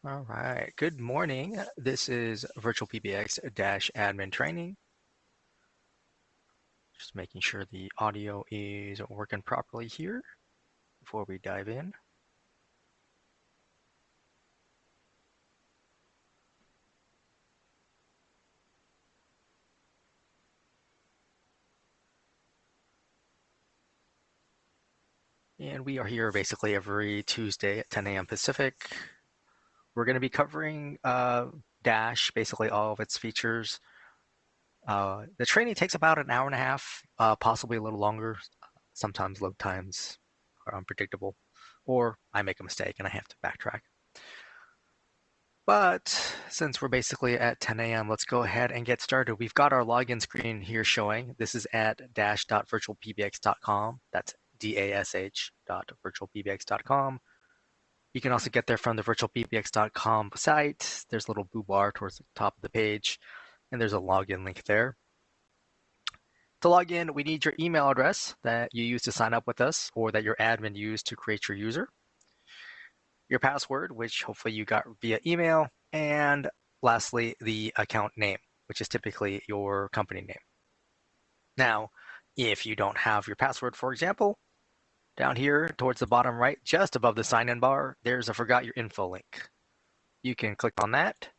All right, good morning. This is VirtualPBX-admin training. Just making sure the audio is working properly here before we dive in. And we are here basically every Tuesday at 10 a.m. Pacific. We're going to be covering Dash, basically all of its features. The training takes about an hour and a half, possibly a little longer. Sometimes load times are unpredictable, or I make a mistake and I have to backtrack. But since we're basically at 10 a.m., let's go ahead and get started. We've got our login screen here showing. This is at dash.virtualpbx.com. That's dash.virtualpbx.com. You can also get there from the virtualpbx.com site. There's a little blue bar towards the top of the page, and there's a login link there. To log in, we need your email address that you use to sign up with us or that your admin used to create your user. Your password, which hopefully you got via email, and lastly, the account name, which is typically your company name. Now, if you don't have your password, for example, down here towards the bottom right, just above the sign-in bar, there's a Forgot Your Info link. You can click on that,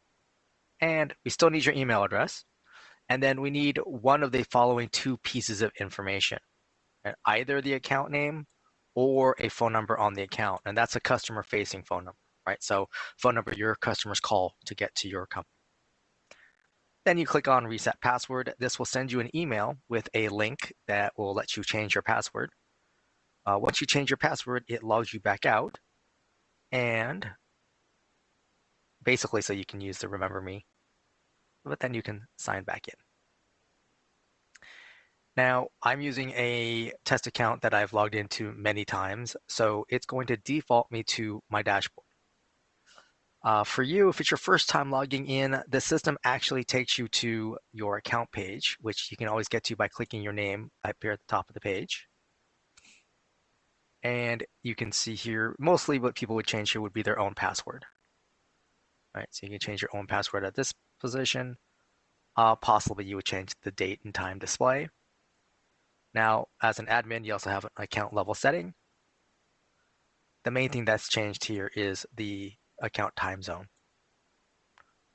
and we still need your email address, and then we need one of the following two pieces of information, either the account name or a phone number on the account, and that's a customer-facing phone number, right? So phone number your customers call to get to your company. Then you click on Reset Password. This will send you an email with a link that will let you change your password. Once you change your password, it logs you back out, and basically so you can use the Remember Me, but then you can sign back in. Now, I'm using a test account that I've logged into many times, so it's going to default me to my dashboard. For you, if it's your first time logging in, the system actually takes you to your account page, which you can always get to by clicking your name up here at the top of the page. And you can see here, mostly what people would change here would be their own password. Right, so you can change your own password at this position. Possibly you would change the date and time display. Now, as an admin, you also have an account level setting. The main thing that's changed here is the account time zone.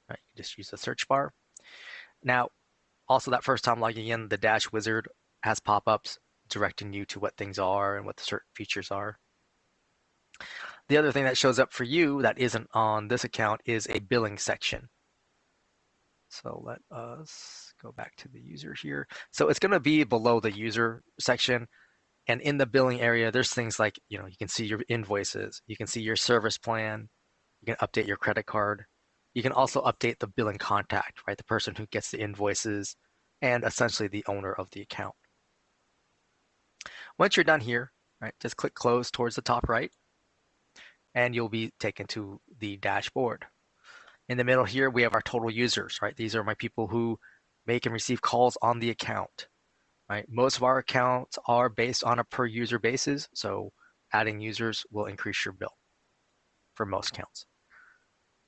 Right, you just use the search bar. Now, also that first time logging in, the Dash wizard has pop-ups directing you to what things are and what the certain features are. The other thing that shows up for you that isn't on this account is a billing section. So let us go back to the user here. So it's going to be below the user section. And in the billing area, there's things like, you can see your invoices. You can see your service plan. You can update your credit card. You can also update the billing contact, right? The person who gets the invoices and essentially the owner of the account. Once you're done here, right, just click close towards the top right, and you'll be taken to the dashboard. In the middle here, we have our total users, right? These are my people who make and receive calls on the account, right? Most of our accounts are based on a per user basis, so adding users will increase your bill for most accounts.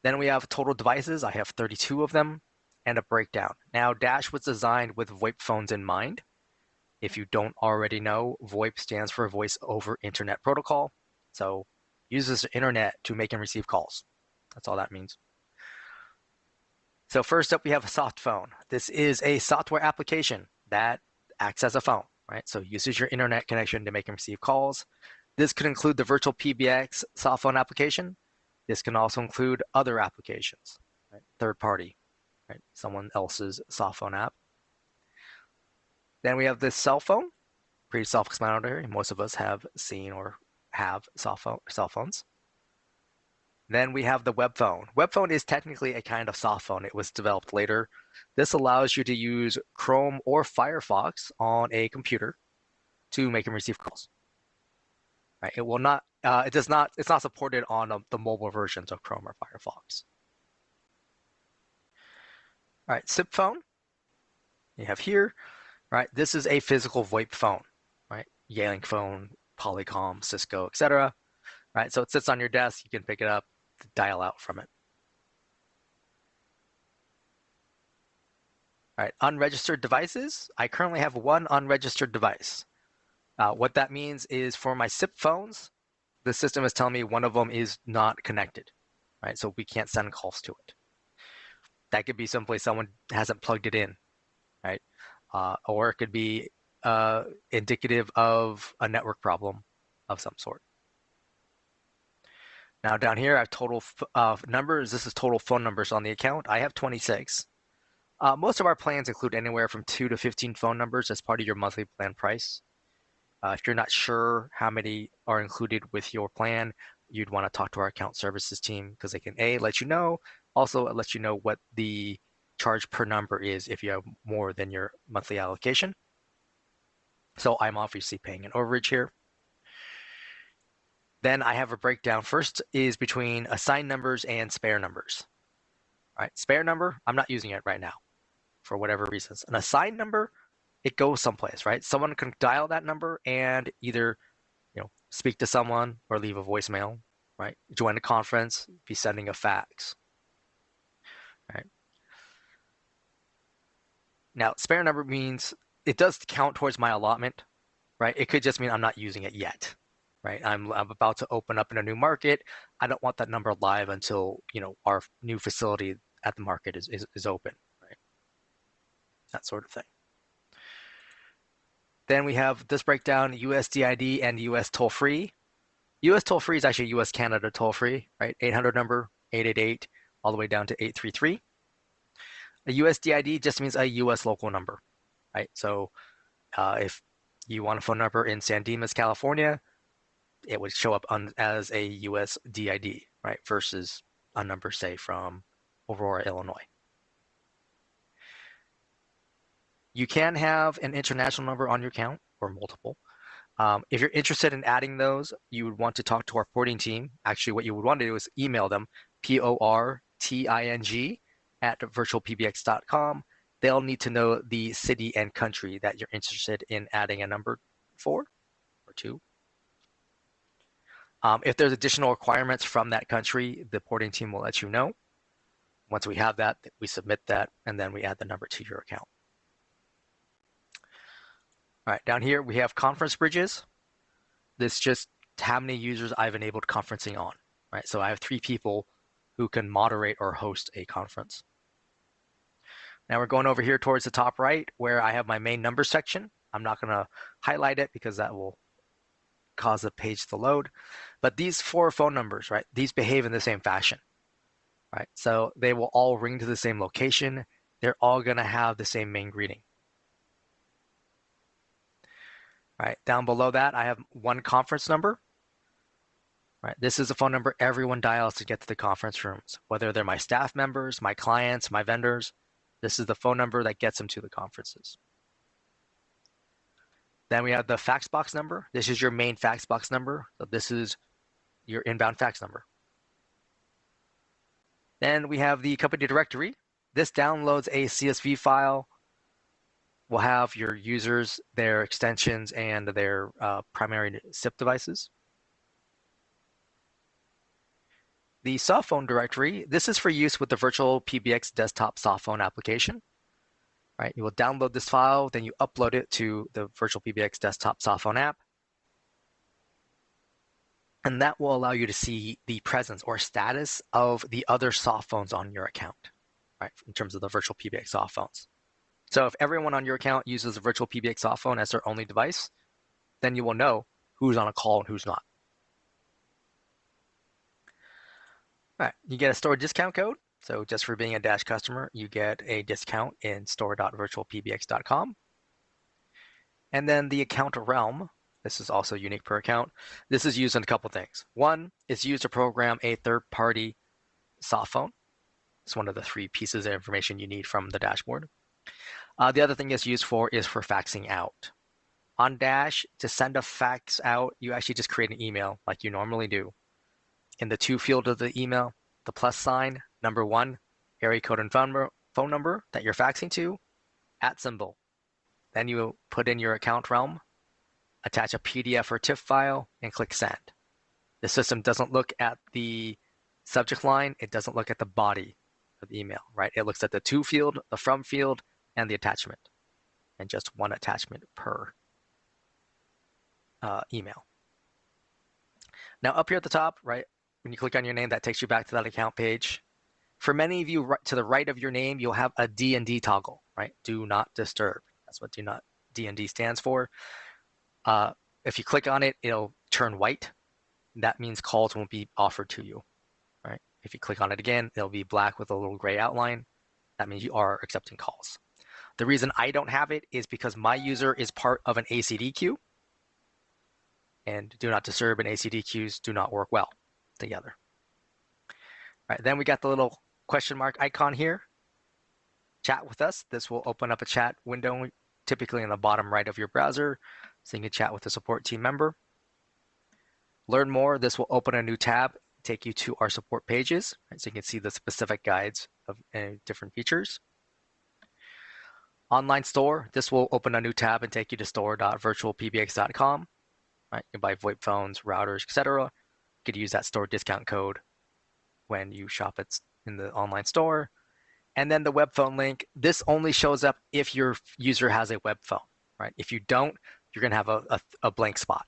Then we have total devices. I have 32 of them, and a breakdown. Now, Dash was designed with VoIP phones in mind. If you don't already know, VoIP stands for Voice over Internet Protocol. So uses the internet to make and receive calls. That's all that means. So first up, we have a soft phone. This is a software application that acts as a phone, right? So uses your internet connection to make and receive calls. This could include the VirtualPBX soft phone application. This can also include other applications, right? Third party, right? Someone else's soft phone app. Then we have this cell phone, pretty self-explanatory. Most of us have seen or have cell phones. Then we have the web phone. Web phone is technically a kind of soft phone. It was developed later. This allows you to use Chrome or Firefox on a computer to make and receive calls. Right? It will not. It's not supported on the mobile versions of Chrome or Firefox. All right, SIP phone. You have here. Right, this is a physical VoIP phone. Right, Yealink phone, Polycom, Cisco, etc. Right, so it sits on your desk. You can pick it up, dial out from it. All right, unregistered devices. I currently have one unregistered device. What that means is for my SIP phones, the system is telling me one of them is not connected, right? So we can't send calls to it. That could be simply someone hasn't plugged it in, right? Or it could be indicative of a network problem of some sort. Now down here, I have total numbers. This is total phone numbers on the account. I have 26. Most of our plans include anywhere from 2 to 15 phone numbers as part of your monthly plan price. If you're not sure how many are included with your plan, you'd want to talk to our account services team because they can A, let you know, also let you know what the charge per number is if you have more than your monthly allocation. So I'm obviously paying an overage here. Then I have a breakdown. First is between assigned numbers and spare numbers. All right, spare number, I'm not using it right now for whatever reasons. An assigned number, it goes someplace, right? Someone can dial that number and either, speak to someone or leave a voicemail, right? Join a conference, be sending a fax, right? Now, spare number means it does count towards my allotment, right? It could just mean I'm not using it yet, right? I'm about to open up in a new market. I don't want that number live until, our new facility at the market is open, right? That sort of thing. Then we have this breakdown, US DID and US toll-free. US toll-free is actually US Canada toll-free, right? 800 number, 888, all the way down to 833. A US DID just means a US local number, right? So if you want a phone number in San Dimas, California, it would show up as a US DID, right? Versus a number, say, from Aurora, Illinois. You can have an international number on your account or multiple. If you're interested in adding those, you would want to talk to our porting team. Actually, what you would want to do is email them, porting@virtualpbx.com. They'll need to know the city and country that you're interested in adding a number for or to. If there's additional requirements from that country, the porting team will let you know. Once we have that, we submit that, and then we add the number to your account. All right, down here we have conference bridges. This is just how many users I've enabled conferencing on, right? So I have 3 people who can moderate or host a conference. Now we're going over here towards the top right where I have my main number section. I'm not gonna highlight it because that will cause the page to load. But these 4 phone numbers, right? These behave in the same fashion, right? So they will all ring to the same location. They're all gonna have the same main greeting. Right, down below that, I have one conference number. Right, this is a phone number everyone dials to get to the conference rooms, whether they're my staff members, my clients, my vendors. This is the phone number that gets them to the conferences. Then we have the fax box number. This is your main fax box number. So this is your inbound fax number. Then we have the company directory. This downloads a CSV file. We'll have your users, their extensions, and their primary SIP devices. The softphone directory, this is for use with the VirtualPBX desktop softphone application. Right, you will download this file, then you upload it to the VirtualPBX desktop softphone app. And that will allow you to see the presence or status of the other softphones on your account, right, in terms of the VirtualPBX softphones. So if everyone on your account uses a VirtualPBX softphone as their only device, then you will know who's on a call and who's not. All right, you get a store discount code. So just for being a Dash customer, you get a discount in store.virtualpbx.com. And then the account realm, this is also unique per account. This is used in a couple things. One, it's used to program a third-party softphone. It's one of the 3 pieces of information you need from the dashboard. The other thing it's used for is for faxing out. On Dash, to send a fax out, you actually just create an email like you normally do. In the to field of the email, the plus sign, number 1, area code and phone number that you're faxing to, @ symbol. Then you put in your account realm, attach a PDF or TIFF file, and click send. The system doesn't look at the subject line. It doesn't look at the body of the email, right? It looks at the to field, the from field, and the attachment, and just one attachment per email. Now up here at the top, right, when you click on your name, that takes you back to that account page. For many of you, to the right of your name, you'll have a Dnd toggle, right? Do not disturb. That's what Dnd stands for. If you click on it, it'll turn white. That means calls won't be offered to you, right? If you click on it again, it'll be black with a little gray outline. That means you are accepting calls. The reason I don't have it is because my user is part of an ACD queue, and do not disturb and ACD queues do not work well together. All right, then we got the little question mark icon here. Chat with us. This will open up a chat window, typically in the bottom right of your browser, so you can chat with a support team member. Learn more. This will open a new tab, take you to our support pages, right, so you can see the specific guides of different features. Online store. This will open a new tab and take you to store.virtualpbx.com. Right, you can buy VoIP phones, routers, etc. You could use that store discount code when you shop in the online store. And then the web phone link. This only shows up if your user has a web phone, right? If you don't, you're going to have a blank spot,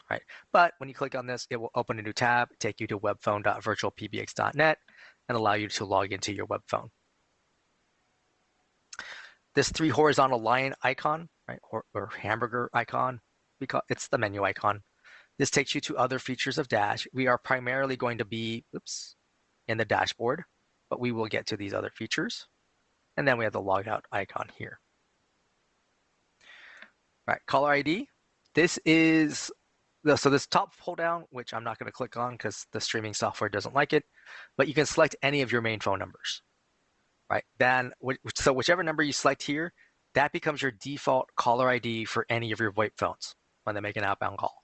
right? But when you click on this, it will open a new tab, take you to webphone.virtualpbx.net, and allow you to log into your web phone. This 3 horizontal line icon, right, or hamburger icon, because it's the menu icon. This takes you to other features of Dash. We are primarily going to be, in the dashboard, but we will get to these other features. And then we have the logout icon here. All right, caller ID. This is, so this top pull down, which I'm not going to click on because the streaming software doesn't like it, but you can select any of your main phone numbers, right? Then, so whichever number you select here, that becomes your default caller ID for any of your VoIP phones when they make an outbound call.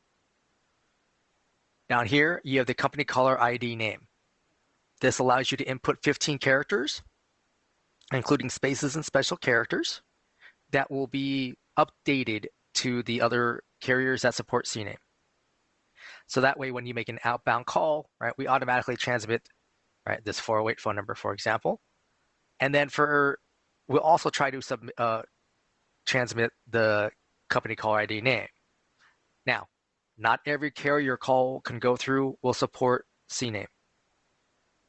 Down here, you have the company caller ID name. This allows you to input 15 characters, including spaces and special characters, that will be updated to the other carriers that support CNAME. So that way, when you make an outbound call, right, we automatically transmit, right, this 408 phone number, for example. And then we'll also try to transmit the company caller ID name. Now, not every carrier call can go through will support CNAME.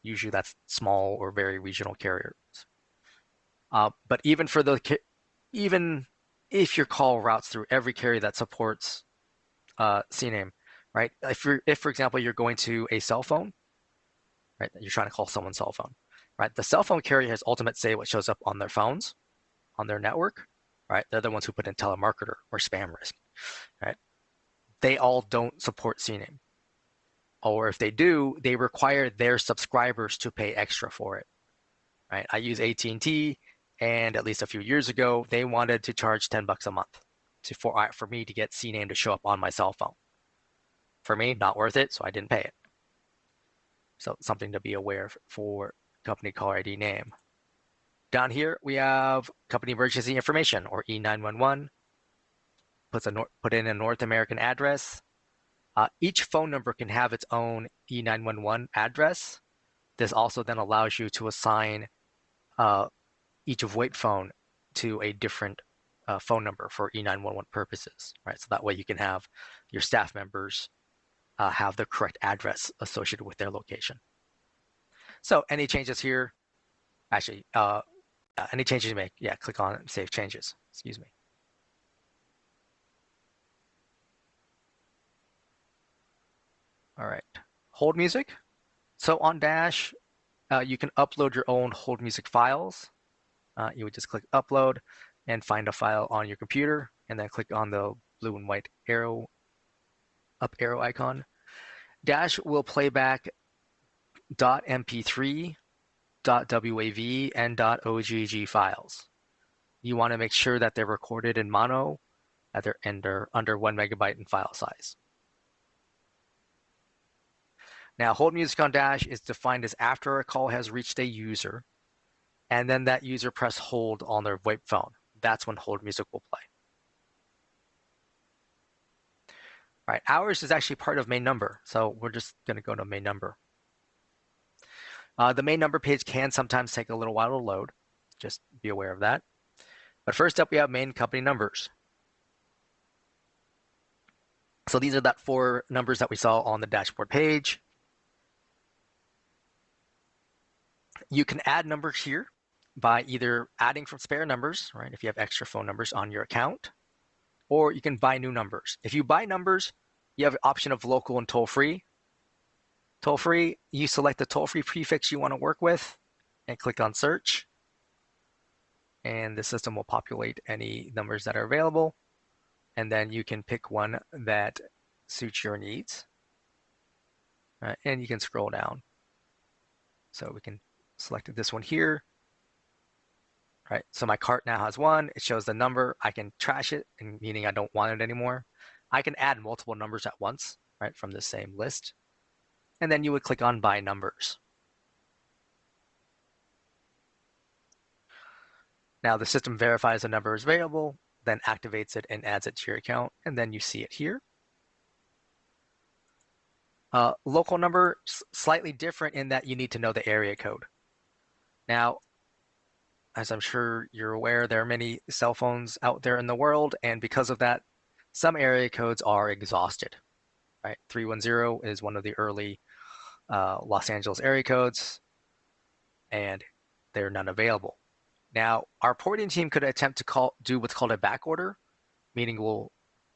Usually that's small or very regional carriers. But even if your call routes through every carrier that supports CNAME, right? If for example, you're going to a cell phone, right? You're trying to call someone's cell phone, right? The cell phone carrier has ultimate say what shows up on their phones, on their network, right? They're the ones who put in telemarketer or spam risk, right? They all don't support CNAME. Or if they do, they require their subscribers to pay extra for it, right? I use AT&T, and at least a few years ago, they wanted to charge $10 a month for me to get CNAME to show up on my cell phone. For me, not worth it, so I didn't pay it. So something to be aware of for company caller ID name. Down here, we have company emergency information, or E911. Put in a North American address. Each phone number can have its own E911 address. This also then allows you to assign each VoIP phone to a different phone number for E911 purposes, right? So that way you can have your staff members have the correct address associated with their location. So any changes here, actually, any changes you make, click on Save Changes, excuse me. All right, hold music. So on Dash, you can upload your own hold music files. You would just click upload and find a file on your computer, and then click on the blue and white arrow, up arrow icon. Dash will play back .mp3, .wav, and .ogg files. You want to make sure that they're recorded in mono, that they're under 1 megabyte in file size. Now, hold music on Dash is defined as after a call has reached a user, and then that user press hold on their VoIP phone. That's when hold music will play. All right, hours is actually part of main number, so we're just going to go to main number. The main number page can sometimes take a little while to load. Just be aware of that. But first up, we have main company numbers. So these are that 4 numbers that we saw on the dashboard page. You can add numbers here by either adding from spare numbers, right, if you have extra phone numbers on your account, or you can buy new numbers. If you buy numbers, you have the option of local and toll-free. Toll-free, you select the toll-free prefix you want to work with and click on search. And the system will populate any numbers that are available. And then you can pick one that suits your needs. Right? And you can scroll down. So we can select this one here. Right? So my cart now has one. It shows the number. I can trash it, meaning I don't want it anymore. I can add multiple numbers at once, right, from the same list. And then you would click on Buy Numbers. Now the system verifies the number is available, then activates it and adds it to your account, and then you see it here. Local number, slightly different in that you need to know the area code. Now, as I'm sure you're aware, there are many cell phones out there in the world, and because of that, some area codes are exhausted. Right? 310 is one of the early Los Angeles area codes, and they're none available. Now, our porting team could attempt to do what's called a back order, meaning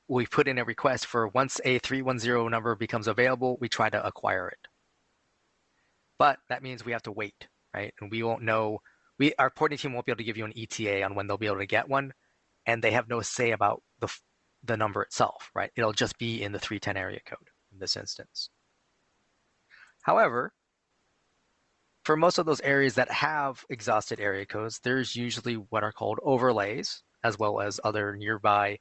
we put in a request for once a 310 number becomes available, we try to acquire it. But that means we have to wait, right? And we won't know, our porting team won't be able to give you an ETA on when they'll be able to get one, and they have no say about the number itself, right? It'll just be in the 310 area code in this instance. However, for most of those areas that have exhausted area codes, there's usually what are called overlays, as well as other nearby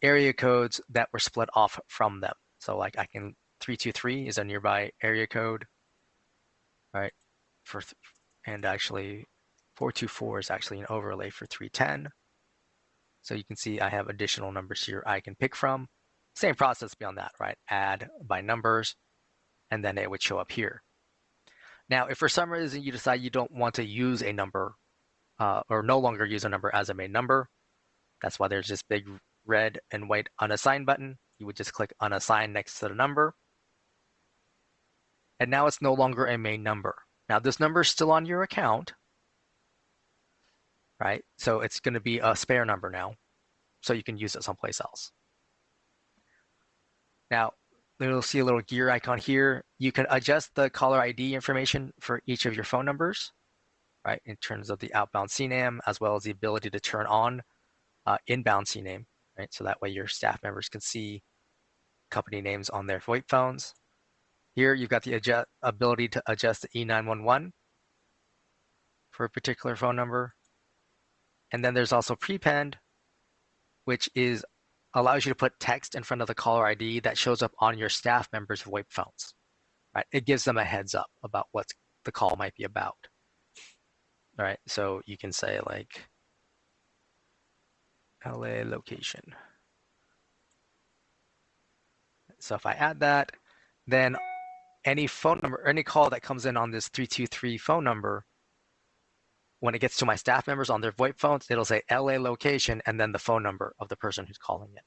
area codes that were split off from them. So like 323 is a nearby area code, right? And actually 424 is actually an overlay for 310. So you can see I have additional numbers here I can pick from. Same process beyond that, right? Add by numbers, and then it would show up here. Now, if for some reason you decide you don't want to use a number or no longer use a number as a main number, that's why there's this big red and white unassign button. You would just click unassign next to the number. And now it's no longer a main number. Now this number is still on your account, right? So it's going to be a spare number now, so you can use it someplace else. Now, you'll see a little gear icon here. You can adjust the caller ID information for each of your phone numbers, right? In terms of the outbound CNAME, as well as the ability to turn on inbound CNAME, right? So that way your staff members can see company names on their VoIP phones. Here you've got the ability to adjust the E911 for a particular phone number. And then there's also Prepend, which allows you to put text in front of the caller ID that shows up on your staff members' VoIP phones. Right? It gives them a heads up about what the call might be about. All right, so you can say like LA location. So if I add that, then any phone number, any call that comes in on this 323 phone number, when it gets to my staff members on their VoIP phones, it'll say LA location and then the phone number of the person who's calling it.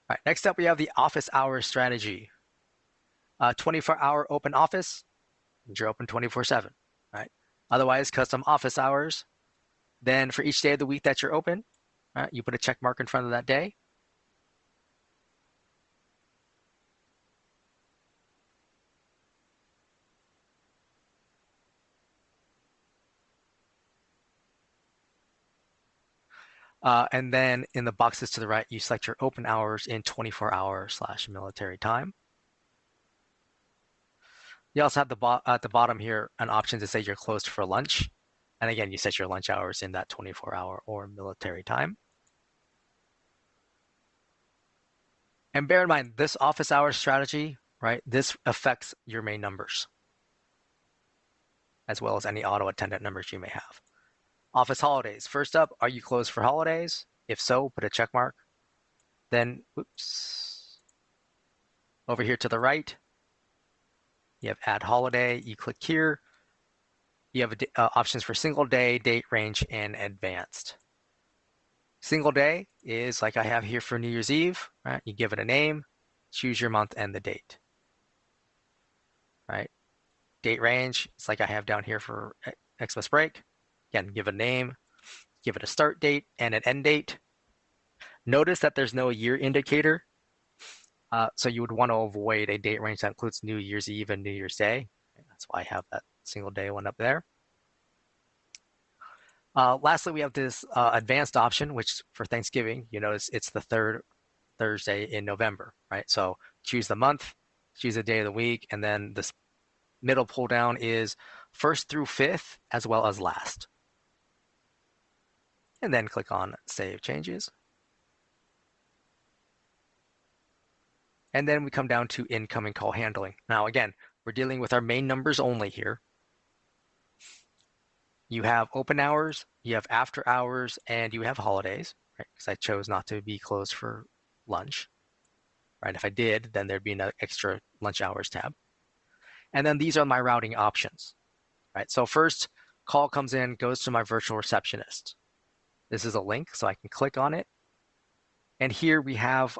All right, next up, we have the office hours strategy. 24-hour open office, you're open 24/7, right? Otherwise, custom office hours. Then for each day of the week that you're open, you put a check mark in front of that day. And then in the boxes to the right, you select your open hours in 24-hour/military time. You also have at the bottom here an option to say you're closed for lunch. And again, you set your lunch hours in that 24-hour or military time. And bear in mind, this office hours strategy, right, this affects your main numbers, as well as any auto attendant numbers you may have. Office holidays. First up, are you closed for holidays? If so, put a check mark. Then, oops, over here to the right, you have add holiday. You click here. you have options for single day, date range, and advanced. Single day is like I have here for New Year's Eve, right? You give it a name, choose your month and the date, right? Date range, it's like I have down here for Xmas break. Again, give a name, give it a start date and an end date. Notice that there's no year indicator. So you would want to avoid a date range that includes New Year's Eve and New Year's Day. That's why I have that single day one up there. Lastly, we have this advanced option, which for Thanksgiving, you notice it's the third Thursday in November, right? So choose the month, choose the day of the week, and then this middle pull down is 1st through 5th as well as last. And then click on Save Changes. And then we come down to incoming call handling. Now again, we're dealing with our main numbers only here. You have open hours, you have after hours, and you have holidays, right? Because I chose not to be closed for lunch, right? If I did, then there'd be an extra lunch hours tab. And then these are my routing options, right? So first, call comes in, goes to my virtual receptionist. This is a link, so I can click on it. And here we have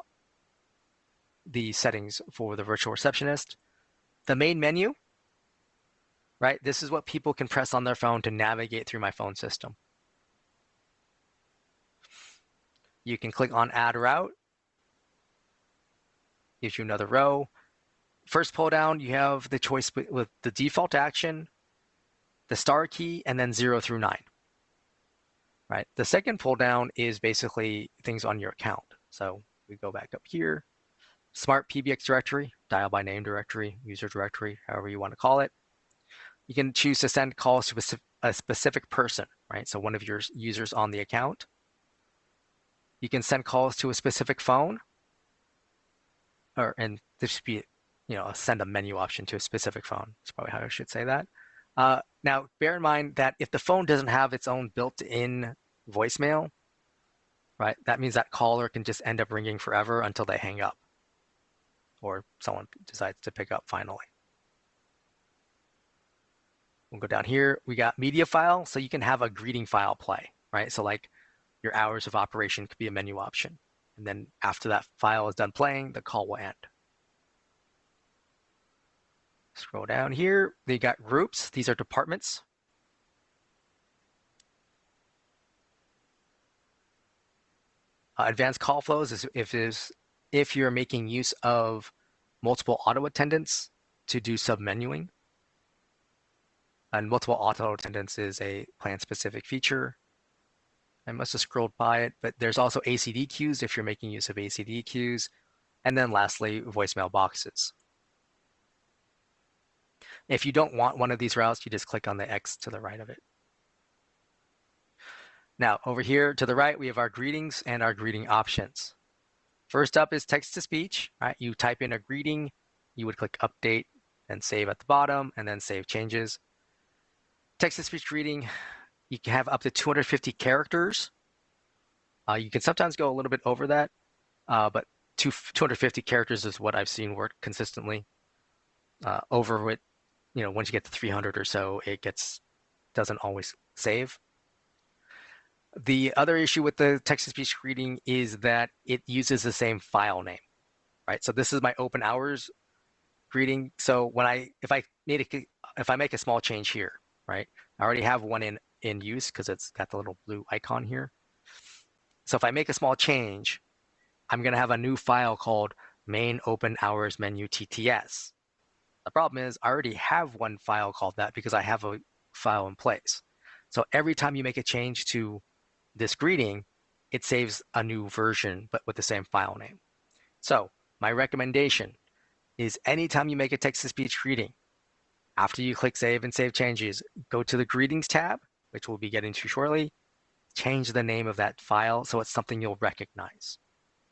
the settings for the virtual receptionist. The main menu, right? This is what people can press on their phone to navigate through my phone system. You can click on Add Route. Gives you another row. First pull down, you have the choice with the default action, the star key, and then 0 through 9. Right? The second pull down is basically things on your account. So we go back up here. Smart PBX directory, dial by name directory, user directory, however you want to call it. You can choose to send calls to a specific person, right? So one of your users on the account. You can send calls to a specific phone, and this should be, send a menu option to a specific phone. That's probably how I should say that. Now, bear in mind that if the phone doesn't have its own built-in voicemail, right, that means that caller can just end up ringing forever until they hang up or someone decides to pick up finally. We'll go down here. We got media file, so you can have a greeting file play, right? So like your hours of operation could be a menu option. And then after that file is done playing, the call will end. Scroll down here. They got groups. These are departments. Advanced call flows is if you're making use of multiple auto attendants to do submenuing. And multiple auto attendants is a plan-specific feature. I must have scrolled by it, but there's also ACD queues if you're making use of ACD queues. And then lastly, voicemail boxes. If you don't want one of these routes, you just click on the X to the right of it. Now, over here to the right, we have our greetings and our greeting options. First up is text-to-speech, right? You type in a greeting, you would click Update and Save at the bottom, and then Save Changes. Text-to-speech greeting, you can have up to 250 characters. You can sometimes go a little bit over that, but 250 characters is what I've seen work consistently. Over it, once you get to 300 or so, it doesn't always save. The other issue with the text-to-speech greeting is that it uses the same file name, right? So this is my open hours greeting. So if I make a small change here, right? I already have one in use because it's got the little blue icon here. So if I make a small change, I'm going to have a new file called main open hours menu TTS. The problem is I already have one file called that because I have a file in place. So every time you make a change to this greeting, it saves a new version, but with the same file name. So my recommendation is anytime you make a text-to-speech greeting, after you click Save and Save Changes, go to the Greetings tab, which we'll be getting to shortly, change the name of that file so it's something you'll recognize,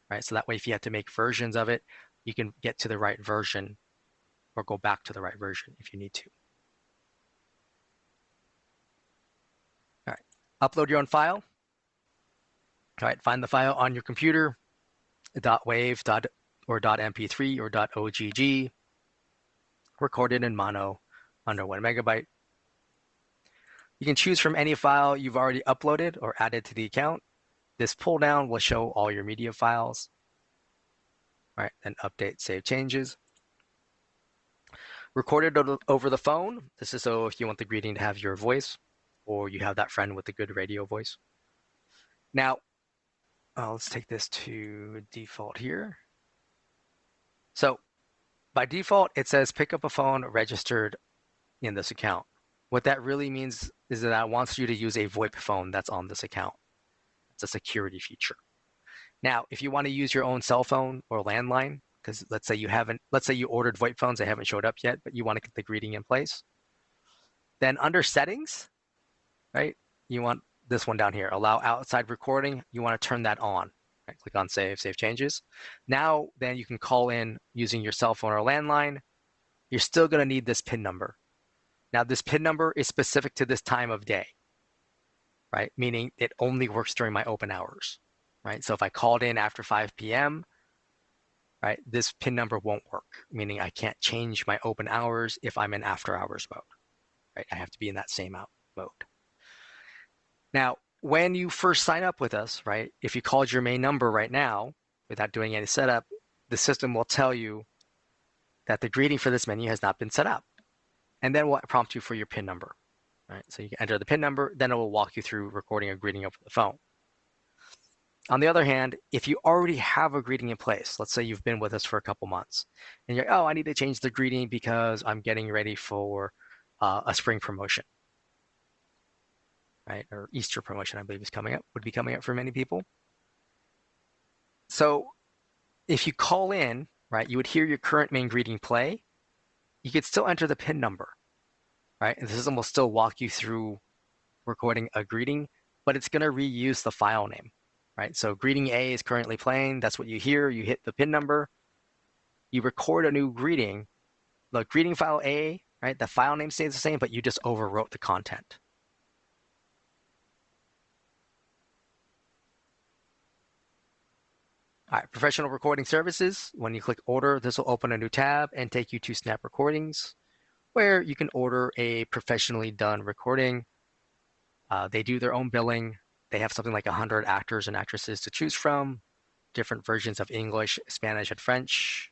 right? So that way, if you have to make versions of it, you can get to the right version or go back to the right version if you need to. All right, upload your own file. All right, find the file on your computer, .wav, or .mp3, or .ogg, recorded in mono under 1 megabyte. You can choose from any file you've already uploaded or added to the account. This pull down will show all your media files. All right, then update, save changes. Recorded over the phone. This is so if you want the greeting to have your voice, or you have that friend with a good radio voice. Now, let's take this to default here. So by default, it says pick up a phone registered in this account. What that really means is that it wants you to use a VoIP phone that's on this account. It's a security feature. Now, if you want to use your own cell phone or landline, because let's say you ordered VoIP phones, they haven't showed up yet, but you want to get the greeting in place, then under settings, right, you want this one down here, allow outside recording. You want to turn that on. Right, click on save changes. Now, then you can call in using your cell phone or landline. You're still going to need this PIN number. Now, this PIN number is specific to this time of day, right? Meaning it only works during my open hours, right? So if I called in after 5 p.m., right, this PIN number won't work, meaning I can't change my open hours if I'm in after hours mode, right? I have to be in that same out mode. Now, when you first sign up with us, right, if you called your main number right now without doing any setup, the system will tell you that the greeting for this menu has not been set up. And then we'll prompt you for your PIN number, right? So you can enter the PIN number, then it will walk you through recording a greeting over the phone. On the other hand, if you already have a greeting in place, let's say you've been with us for a couple months, and you're, oh, I need to change the greeting because I'm getting ready for a spring promotion, right? Or Easter promotion, I believe would be coming up for many people. So if you call in, right, you would hear your current main greeting play. You could still enter the PIN number, right? And the system will still walk you through recording a greeting, but it's going to reuse the file name, right? So greeting A is currently playing. That's what you hear. You hit the PIN number. You record a new greeting. The greeting file A, right? The file name stays the same, but you just overwrote the content. All right, professional recording services. When you click order, this will open a new tab and take you to Snap Recordings, where you can order a professionally done recording. They do their own billing. They have something like 100 actors and actresses to choose from, different versions of English, Spanish, and French.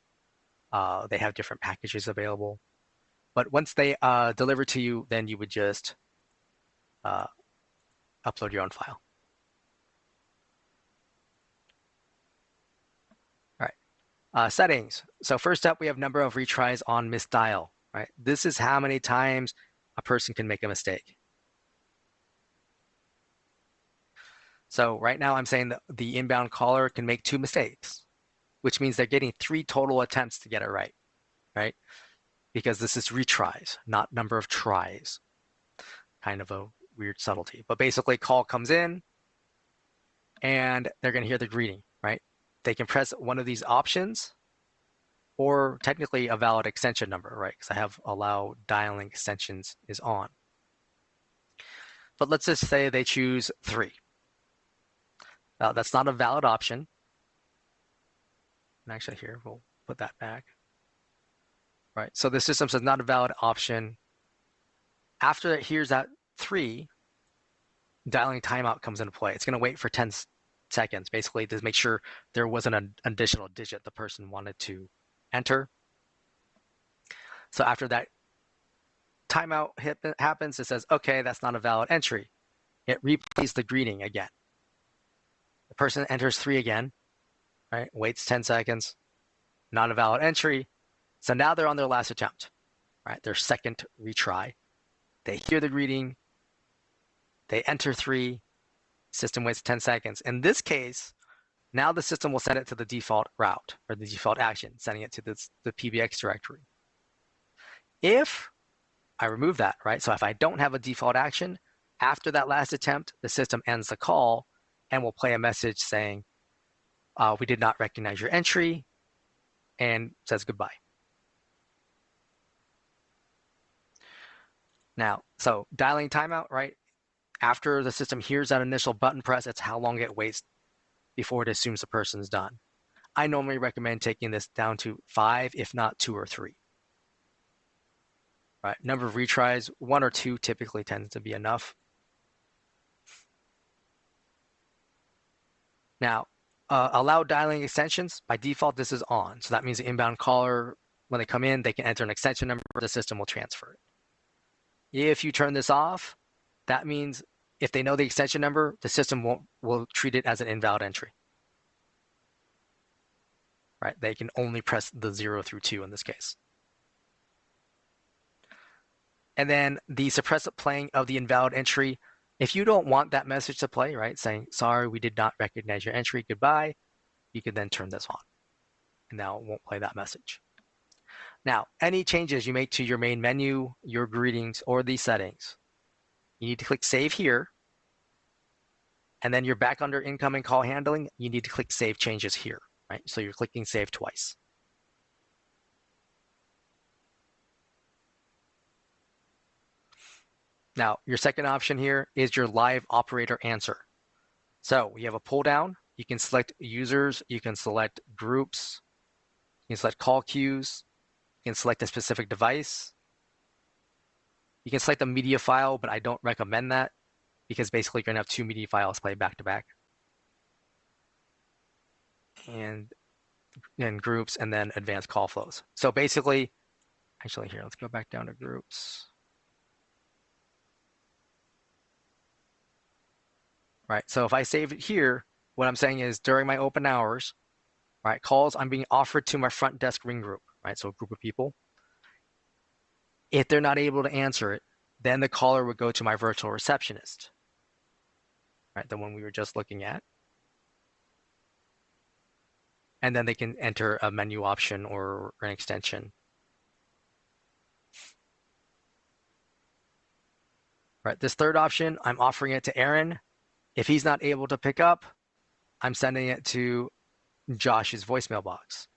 They have different packages available. But once they deliver to you, then you would just upload your own file. All right, settings. So first up, we have number of retries on misdial, right? This is how many times a person can make a mistake. So right now I'm saying that the inbound caller can make 2 mistakes, which means they're getting 3 total attempts to get it right, right? Because this is retries, not number of tries. Kind of a weird subtlety. But basically, call comes in, and they're going to hear the greeting, right? They can press one of these options, or technically a valid extension number, right? Because I have allow dialing extensions is on. But let's just say they choose 3. That's not a valid option. And actually here, we'll put that back. Right, so the system says not a valid option. After it hears that 3, dialing timeout comes into play. It's going to wait for 10 seconds, basically, to make sure there wasn't an additional digit the person wanted to enter. So after that timeout happens, it says, okay, that's not a valid entry. It replays the greeting again. The person enters 3 again, right? Waits 10 seconds, not a valid entry. So now they're on their last attempt, right? Their second retry. They hear the greeting, they enter 3, system waits 10 seconds. In this case, now the system will send it to the default route or the default action, sending it to the PBX directory. If I remove that, right? So if I don't have a default action, after that last attempt, the system ends the call and will play a message saying, we did not recognize your entry, and says goodbye. Now, so dialing timeout, right? After the system hears that initial button press, it's how long it waits before it assumes the person's done. I normally recommend taking this down to 5, if not 2 or 3. Right, number of retries, 1 or 2 typically tends to be enough. Now, allow dialing extensions. By default, this is on. So that means the inbound caller, when they come in, they can enter an extension number, the system will transfer it. If you turn this off, that means if they know the extension number, the system will treat it as an invalid entry. Right? They can only press the 0 through 2 in this case. And then the suppress playing of the invalid entry. If you don't want that message to play, right, saying, sorry, we did not recognize your entry, goodbye, you can then turn this on. And now it won't play that message. Now, any changes you make to your main menu, your greetings, or these settings, you need to click Save here. And then you're back under Incoming Call Handling. You need to click Save Changes here, right? So you're clicking Save twice. Now, your second option here is your live operator answer. So we have a pull down. You can select users. You can select groups. You can select call queues. You can select a specific device. You can select a media file, but I don't recommend that because basically you're going to have 2 media files play back to back. And groups, and then advanced call flows. So basically, actually here, let's go back down to groups. Right, so if I save it here, what I'm saying is during my open hours, right, calls I'm being offered to my front desk ring group, right, so a group of people. If they're not able to answer it, then the caller would go to my virtual receptionist, right, the one we were just looking at. And then they can enter a menu option or an extension. Right, this third option, I'm offering it to Aaron. If he's not able to pick up, I'm sending it to Josh's voicemail box.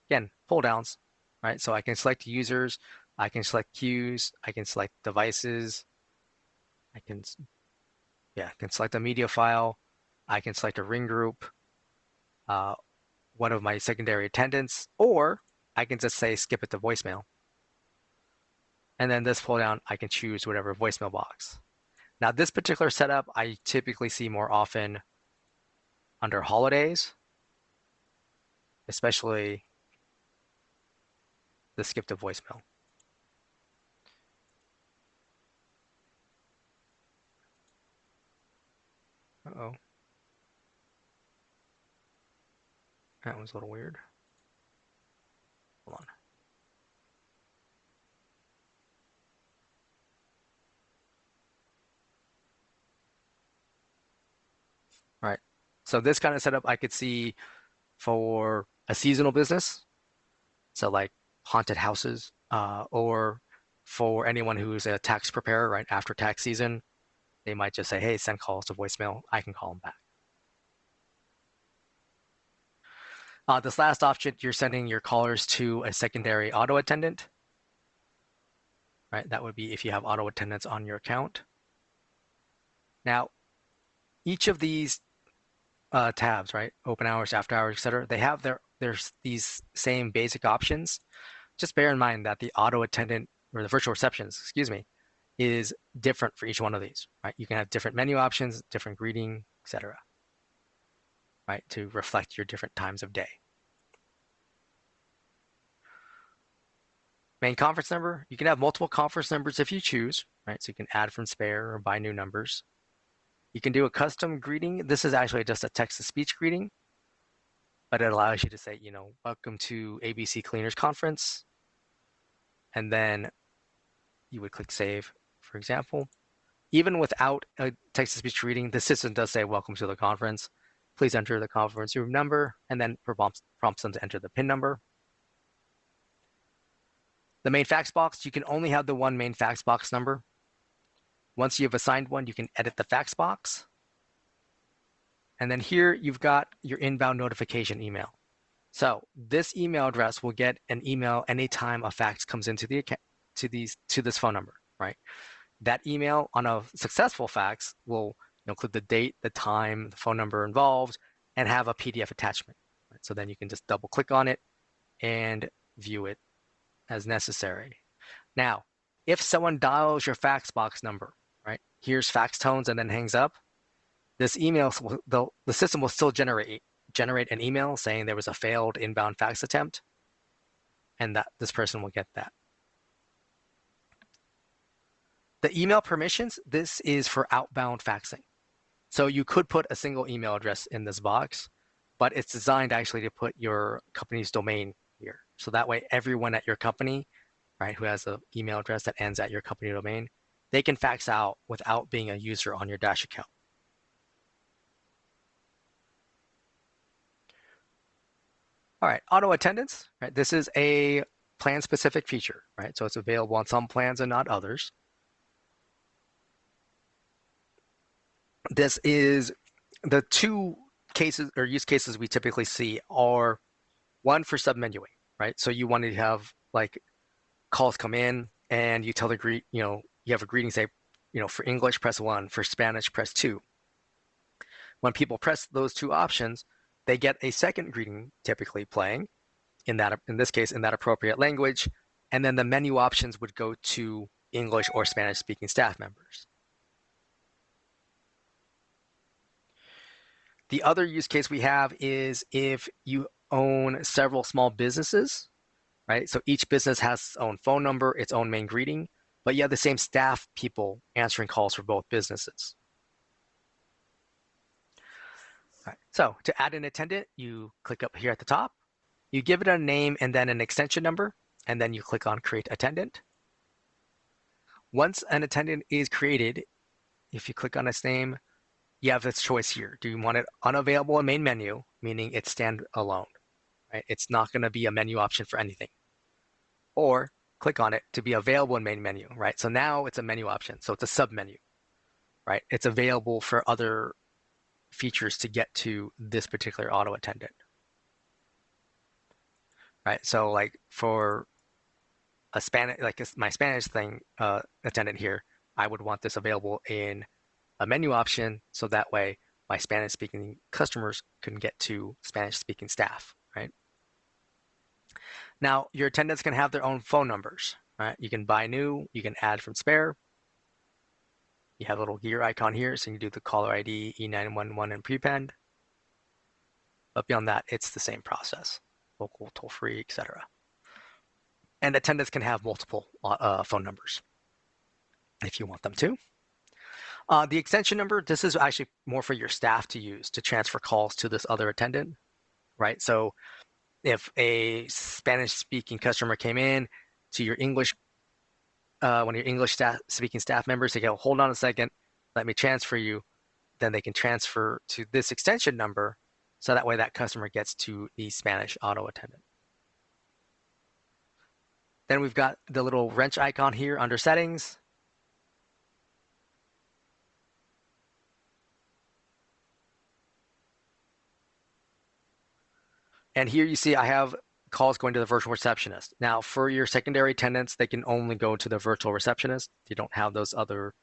Again, pull downs, right? So I can select users, I can select queues, I can select devices, I can select a media file, I can select a ring group, one of my secondary attendants, or I can just say skip it to voicemail. And then this pull down, I can choose whatever voicemail box. Now, this particular setup I typically see more often under holidays, especially the skip to voicemail. Uh-oh. That was a little weird. Hold on. All right. So this kind of setup I could see for a seasonal business. So like haunted houses, or for anyone who's a tax preparer, right, after tax season, they might just say, hey, send calls to voicemail. I can call them back. This last option, you're sending your callers to a secondary auto attendant, right? That would be if you have auto attendants on your account. Now, each of these tabs, right? Open hours, after hours, etc. They have there's these same basic options. Just bear in mind that the auto attendant or the virtual receptionist, excuse me, is different for each one of these, right? You can have different menu options, different greeting, etc. Right, to reflect your different times of day. Main conference number, you can have multiple conference numbers if you choose, right? So you can add from spare or buy new numbers. You can do a custom greeting. This is actually just a text-to-speech greeting, but it allows you to say, you know, welcome to ABC Cleaners Conference. And then you would click save, for example. Even without a text-to-speech greeting, the system does say, welcome to the conference. Please enter the conference room number, and then prompts them to enter the PIN number. The main fax box, you can only have the one main fax box number. Once you've assigned one, you can edit the fax box. And then here you've got your inbound notification email. So this email address will get an email anytime a fax comes into the account, to this phone number, right? That email on a successful fax will include the date, the time, the phone number involved, and have a PDF attachment. Right? So then you can just double click on it and view it as necessary. Now, if someone dials your fax box number, right, here's fax tones and then hangs up, this email, the system will still generate an email saying there was a failed inbound fax attempt, and that this person will get that. The email permissions, this is for outbound faxing. So you could put a single email address in this box, but it's designed actually to put your company's domain here. So that way everyone at your company, right, who has an email address that ends at your company domain, they can fax out without being a user on your Dash account. All right, auto attendance, right? This is a plan-specific feature, right? So it's available on some plans and not others. This is the two cases or use cases we typically see are one for submenuing, right? So you want to have like calls come in and you tell the you have a greeting, say, for English, press 1, for Spanish, press 2. When people press those two options, they get a second greeting typically playing in this case, in that appropriate language, and then the menu options would go to English or Spanish speaking staff members. The other use case we have is if you own several small businesses, right? So each business has its own phone number, its own main greeting, but you have the same staff people answering calls for both businesses. All right, so to add an attendant, you click up here at the top, you give it a name and then an extension number, and then you click on Create Attendant. Once an attendant is created, if you click on its name, you have this choice here. Do you want it unavailable in main menu, meaning it's standalone, right? It's not going to be a menu option for anything. Or click on it to be available in main menu, right? So now it's a menu option, so it's a submenu, right? It's available for other features to get to this particular auto attendant, right? So like for a Spanish, like my Spanish thing attendant here, I would want this available in a menu option, so that way my Spanish-speaking customers can get to Spanish-speaking staff, right? Now, your attendants can have their own phone numbers, right? You can buy new, you can add from spare. You have a little gear icon here, so you can do the caller ID, E911, and prepend. But beyond that, it's the same process, local, toll-free, etc. And attendants can have multiple phone numbers if you want them to. The extension number, this is actually more for your staff to use to transfer calls to this other attendant, right? So if a Spanish-speaking customer came in to your English, one of your English-speaking staff members, they go, hold on a second, let me transfer you. Then they can transfer to this extension number, so that way that customer gets to the Spanish auto attendant. Then we've got the little wrench icon here under settings. And here you see I have calls going to the virtual receptionist. Now, for your secondary attendants, they can only go to the virtual receptionist. You don't have those other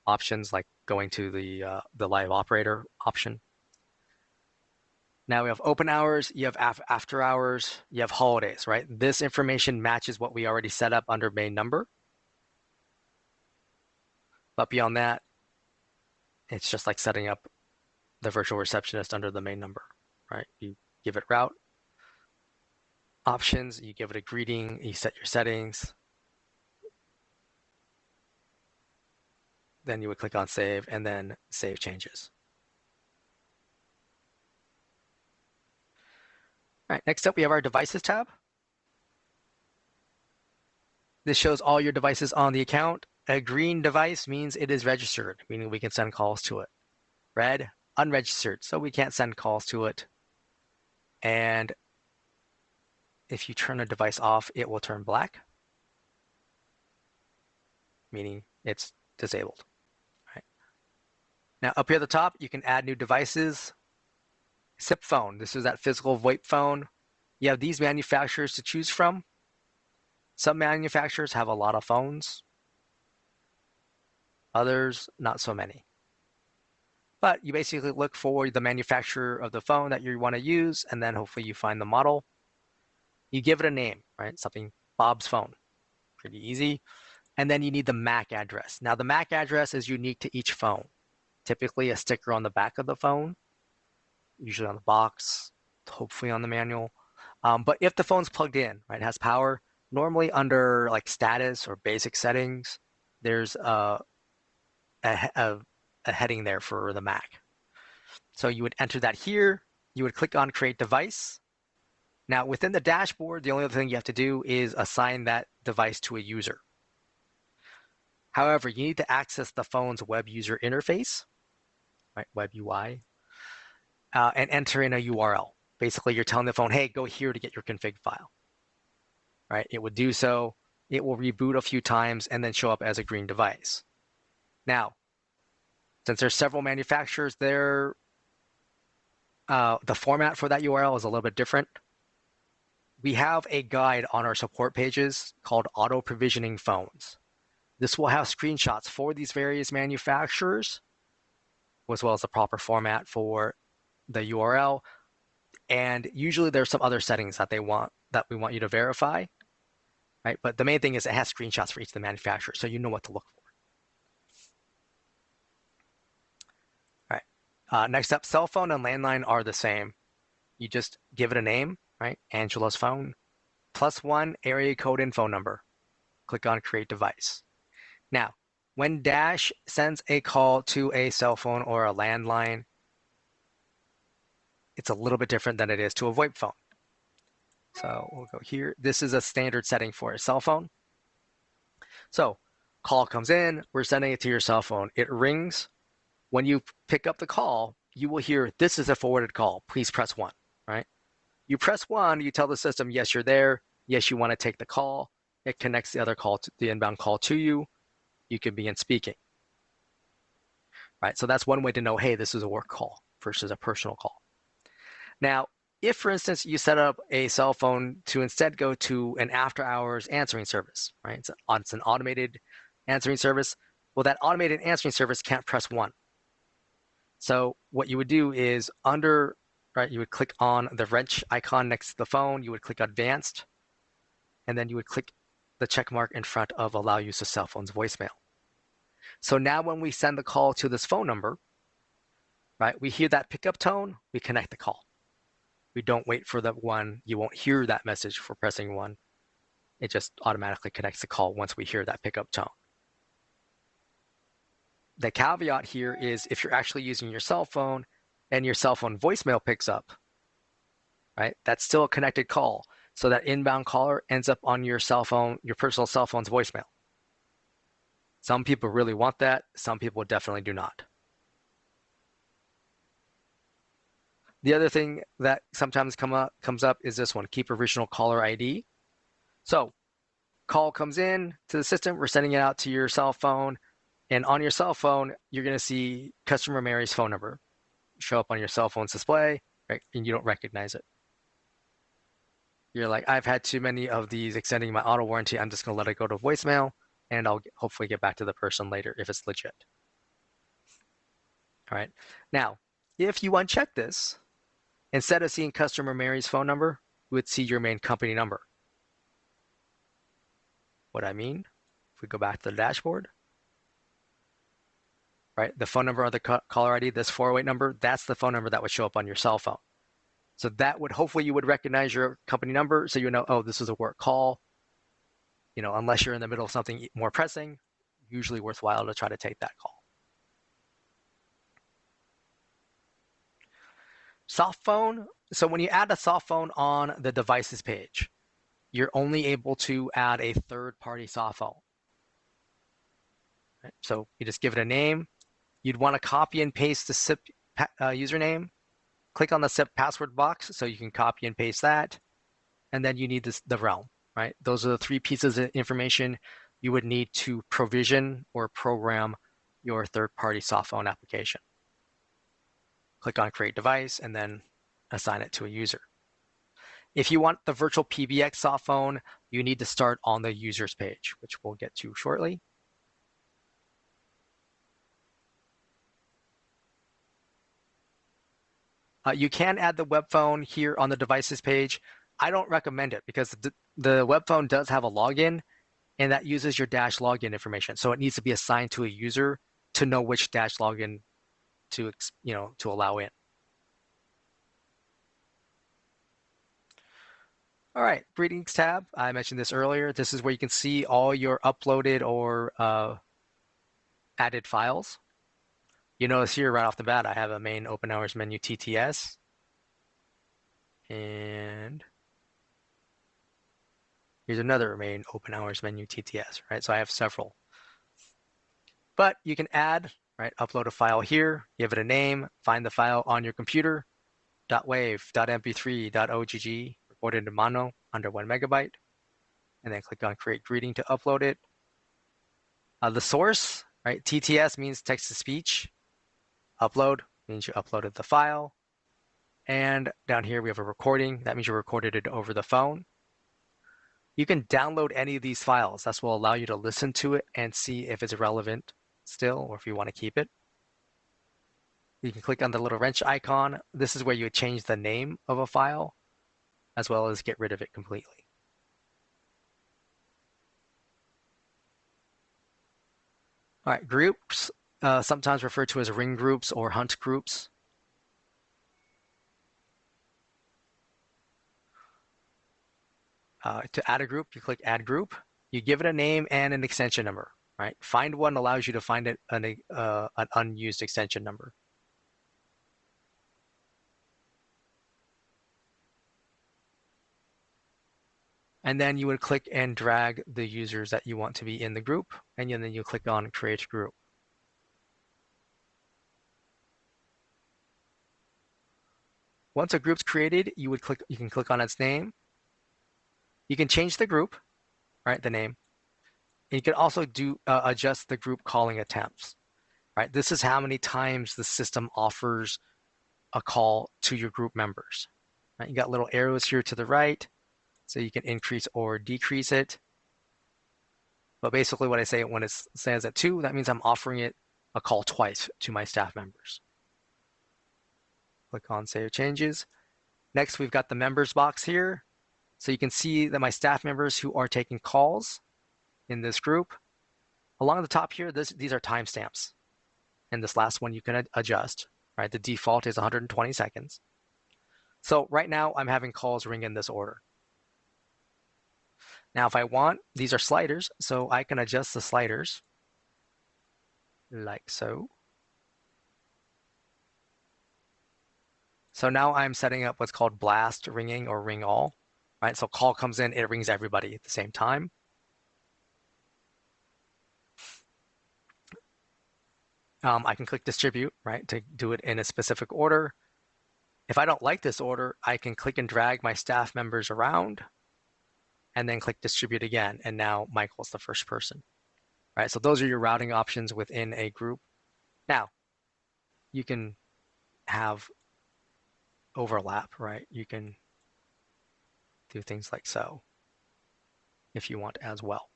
options like going to the live operator option. Now we have open hours, you have after hours, you have holidays, right? This information matches what we already set up under main number. But beyond that, it's just like setting up the virtual receptionist under the main number, right? You give it route, options, you give it a greeting, you set your settings. Then you would click on save and then save changes. All right, next up we have our devices tab. This shows all your devices on the account. A green device means it is registered, meaning we can send calls to it. Red, unregistered, so we can't send calls to it. And if you turn a device off, it will turn black, meaning it's disabled. Right. Now up here at the top, you can add new devices. SIP phone, this is that physical VoIP phone. You have these manufacturers to choose from. Some manufacturers have a lot of phones. Others, not so many. But you basically look for the manufacturer of the phone that you want to use, and then hopefully you find the model. You give it a name, right? Something, Bob's phone. Pretty easy. And then you need the MAC address. Now the MAC address is unique to each phone. Typically a sticker on the back of the phone, usually on the box, hopefully on the manual. But if the phone's plugged in, right, has power, normally under like status or basic settings, there's a heading there for the MAC. So you would enter that here. You would click on Create Device. Now within the dashboard, the only other thing you have to do is assign that device to a user. However, you need to access the phone's web user interface, right, web UI, and enter in a URL. Basically, you're telling the phone, hey, go here to get your config file. Right? It would do so. It will reboot a few times and then show up as a green device. Now, since there's several manufacturers there, the format for that URL is a little bit different. We have a guide on our support pages called Auto Provisioning Phones. This will have screenshots for these various manufacturers, as well as the proper format for the URL. And usually there's some other settings that we want you to verify, right? But the main thing is it has screenshots for each of the manufacturers, so you know what to look for. All right. Next up, cell phone and landline are the same. You just give it a name, right? Angela's phone, +1 area code and phone number. Click on Create Device. Now, when Dash sends a call to a cell phone or a landline, it's a little bit different than it is to a VoIP phone. So we'll go here. This is a standard setting for a cell phone. So call comes in, we're sending it to your cell phone. It rings. When you pick up the call, you will hear, this is a forwarded call. Please press 1, right? You press 1, you tell the system, yes, you're there. Yes, you want to take the call. It connects the other call, the inbound call to you. You can begin speaking, right? So that's one way to know, hey, this is a work call versus a personal call. Now, if, for instance, you set up a cell phone to instead go to an after-hours answering service, right? It's an automated answering service. Well, that automated answering service can't press 1. So what you would do is you would click on the wrench icon next to the phone. You would click Advanced, and then you would click the check mark in front of Allow Use of Cell Phone's voicemail. So now when we send the call to this phone number, right, we hear that pickup tone, we connect the call. We don't wait for the 1. You won't hear that message for pressing 1. It just automatically connects the call once we hear that pickup tone. The caveat here is if you're actually using your cell phone and your cell phone voicemail picks up, right, that's still a connected call. So that inbound caller ends up on your cell phone, your personal cell phone's voicemail. Some people really want that. Some people definitely do not. The other thing that sometimes comes up is this one, keep original caller ID. So call comes in to the system. We're sending it out to your cell phone. And on your cell phone, you're going to see customer Mary's phone number show up on your cell phone's display, right? And you don't recognize it. You're like, I've had too many of these extending my auto warranty. I'm just going to let it go to voicemail, and I'll hopefully get back to the person later if it's legit. All right. Now, if you uncheck this, instead of seeing customer Mary's phone number, you would see your main company number. What I mean, if we go back to the dashboard, right, the phone number on the caller ID, this 408 number, that's the phone number that would show up on your cell phone. So that would, hopefully you would recognize your company number so you know, oh, this is a work call. You know, unless you're in the middle of something more pressing, usually worthwhile to try to take that call. Soft phone. So when you add a soft phone on the devices page, you're only able to add a third-party soft phone. Right? So you just give it a name. You'd want to copy and paste the SIP username. Click on the SIP password box so you can copy and paste that. And then you need the realm, right? Those are the 3 pieces of information you would need to provision or program your third-party soft phone application. Click on Create Device and then assign it to a user. If you want the VirtualPBX soft phone, you need to start on the users page, which we'll get to shortly. You can add the web phone here on the devices page. I don't recommend it because the web phone does have a login, and that uses your dash login information. So it needs to be assigned to a user to know which dash login to allow in. All right, Greetings tab. I mentioned this earlier. This is where you can see all your uploaded or added files. You notice here right off the bat, I have a main open hours menu TTS. And here's another main open hours menu TTS, right? So I have several. But you can add, right? Upload a file here, give it a name, find the file on your computer, .wave, .mp3, .ogg, recorded in mono, under 1 megabyte, and then click on Create Greeting to upload it. The source, right? TTS means text to speech. Upload means you uploaded the file. And down here we have a recording. That means you recorded it over the phone. You can download any of these files. That will allow you to listen to it and see if it's relevant still or if you want to keep it. You can click on the little wrench icon. This is where you would change the name of a file as well as get rid of it completely. All right, groups, sometimes referred to as ring groups or hunt groups. To add a group, you click Add Group. You give it a name and an extension number, right? Find One allows you to find an unused extension number. And then you would click and drag the users that you want to be in the group, and then you click on Create Group. Once a group's created, you can click on its name. You can change the group, right, the name. And you can also adjust the group calling attempts, right? This is how many times the system offers a call to your group members, right? You got little arrows here to the right, so you can increase or decrease it. But basically what I say when it stands at 2, that means I'm offering it a call twice to my staff members. Click on Save Changes. Next, we've got the members box here. So you can see that my staff members who are taking calls in this group. Along the top here, these are timestamps. And this last one you can adjust, right? The default is 120 seconds. So right now I'm having calls ring in this order. Now if I want, these are sliders, so I can adjust the sliders like so. So now I'm setting up what's called blast ringing or ring all, right? So call comes in, it rings everybody at the same time. I can click distribute, right, to do it in a specific order. If I don't like this order, I can click and drag my staff members around and then click distribute again. And now Michael's the first person, right? So those are your routing options within a group. Now, you can have overlap, right? You can do things like so if you want as well.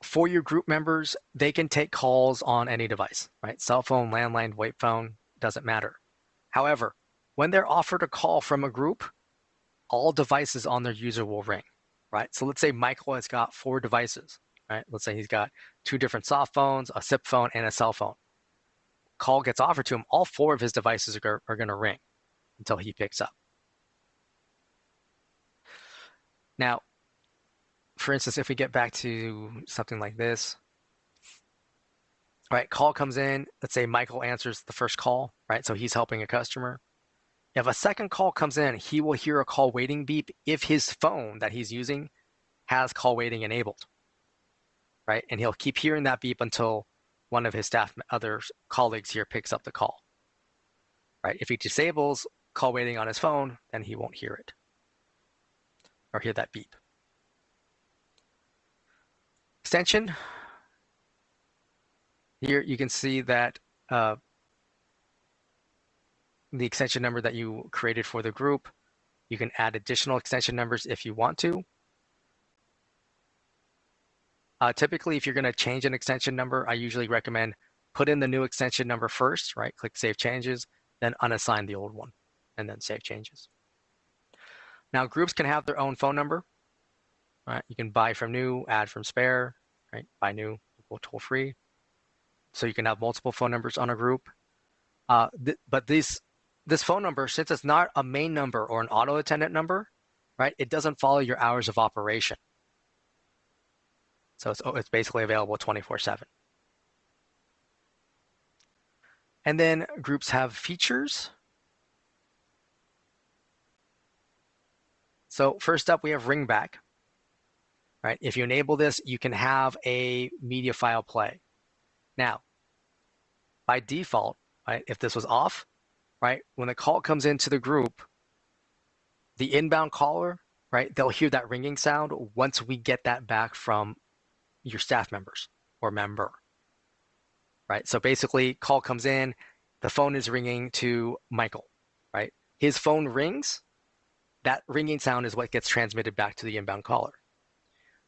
For your group members, they can take calls on any device, right? Cell phone, landline, VoIP phone, doesn't matter. However, when they're offered a call from a group, all devices on their user will ring, right? So let's say Michael has got 4 devices, right? Let's say he's got 2 different soft phones, a SIP phone, and a cell phone. Call gets offered to him, all 4 of his devices are going to ring until he picks up. Now, for instance, if we get back to something like this, right, call comes in, let's say Michael answers the first call, right? So he's helping a customer. If a second call comes in, he will hear a call waiting beep if his phone that he's using has call waiting enabled, right? And he'll keep hearing that beep until one of his other colleagues here picks up the call, right? If he disables call waiting on his phone, then he won't hear it or hear that beep. Extension. Here you can see that the extension number that you created for the group. You can add additional extension numbers if you want to. Typically, if you're going to change an extension number, I usually recommend put in the new extension number first, right? Click Save Changes, then unassign the old one, and then Save Changes. Now, groups can have their own phone number, right? You can buy from new, add from spare, right? Buy new, go toll free. So you can have multiple phone numbers on a group. But this phone number, since it's not a main number or an auto attendant number, right? It doesn't follow your hours of operation. So it's basically available 24/7. And then groups have features. So first up, we have ringback, right? If you enable this, you can have a media file play. Now, by default, right, if this was off, right, when the call comes into the group, the inbound caller, right, they'll hear that ringing sound once we get that back from your staff members or member, right? So basically, call comes in, the phone is ringing to Michael, right? His phone rings, that ringing sound is what gets transmitted back to the inbound caller.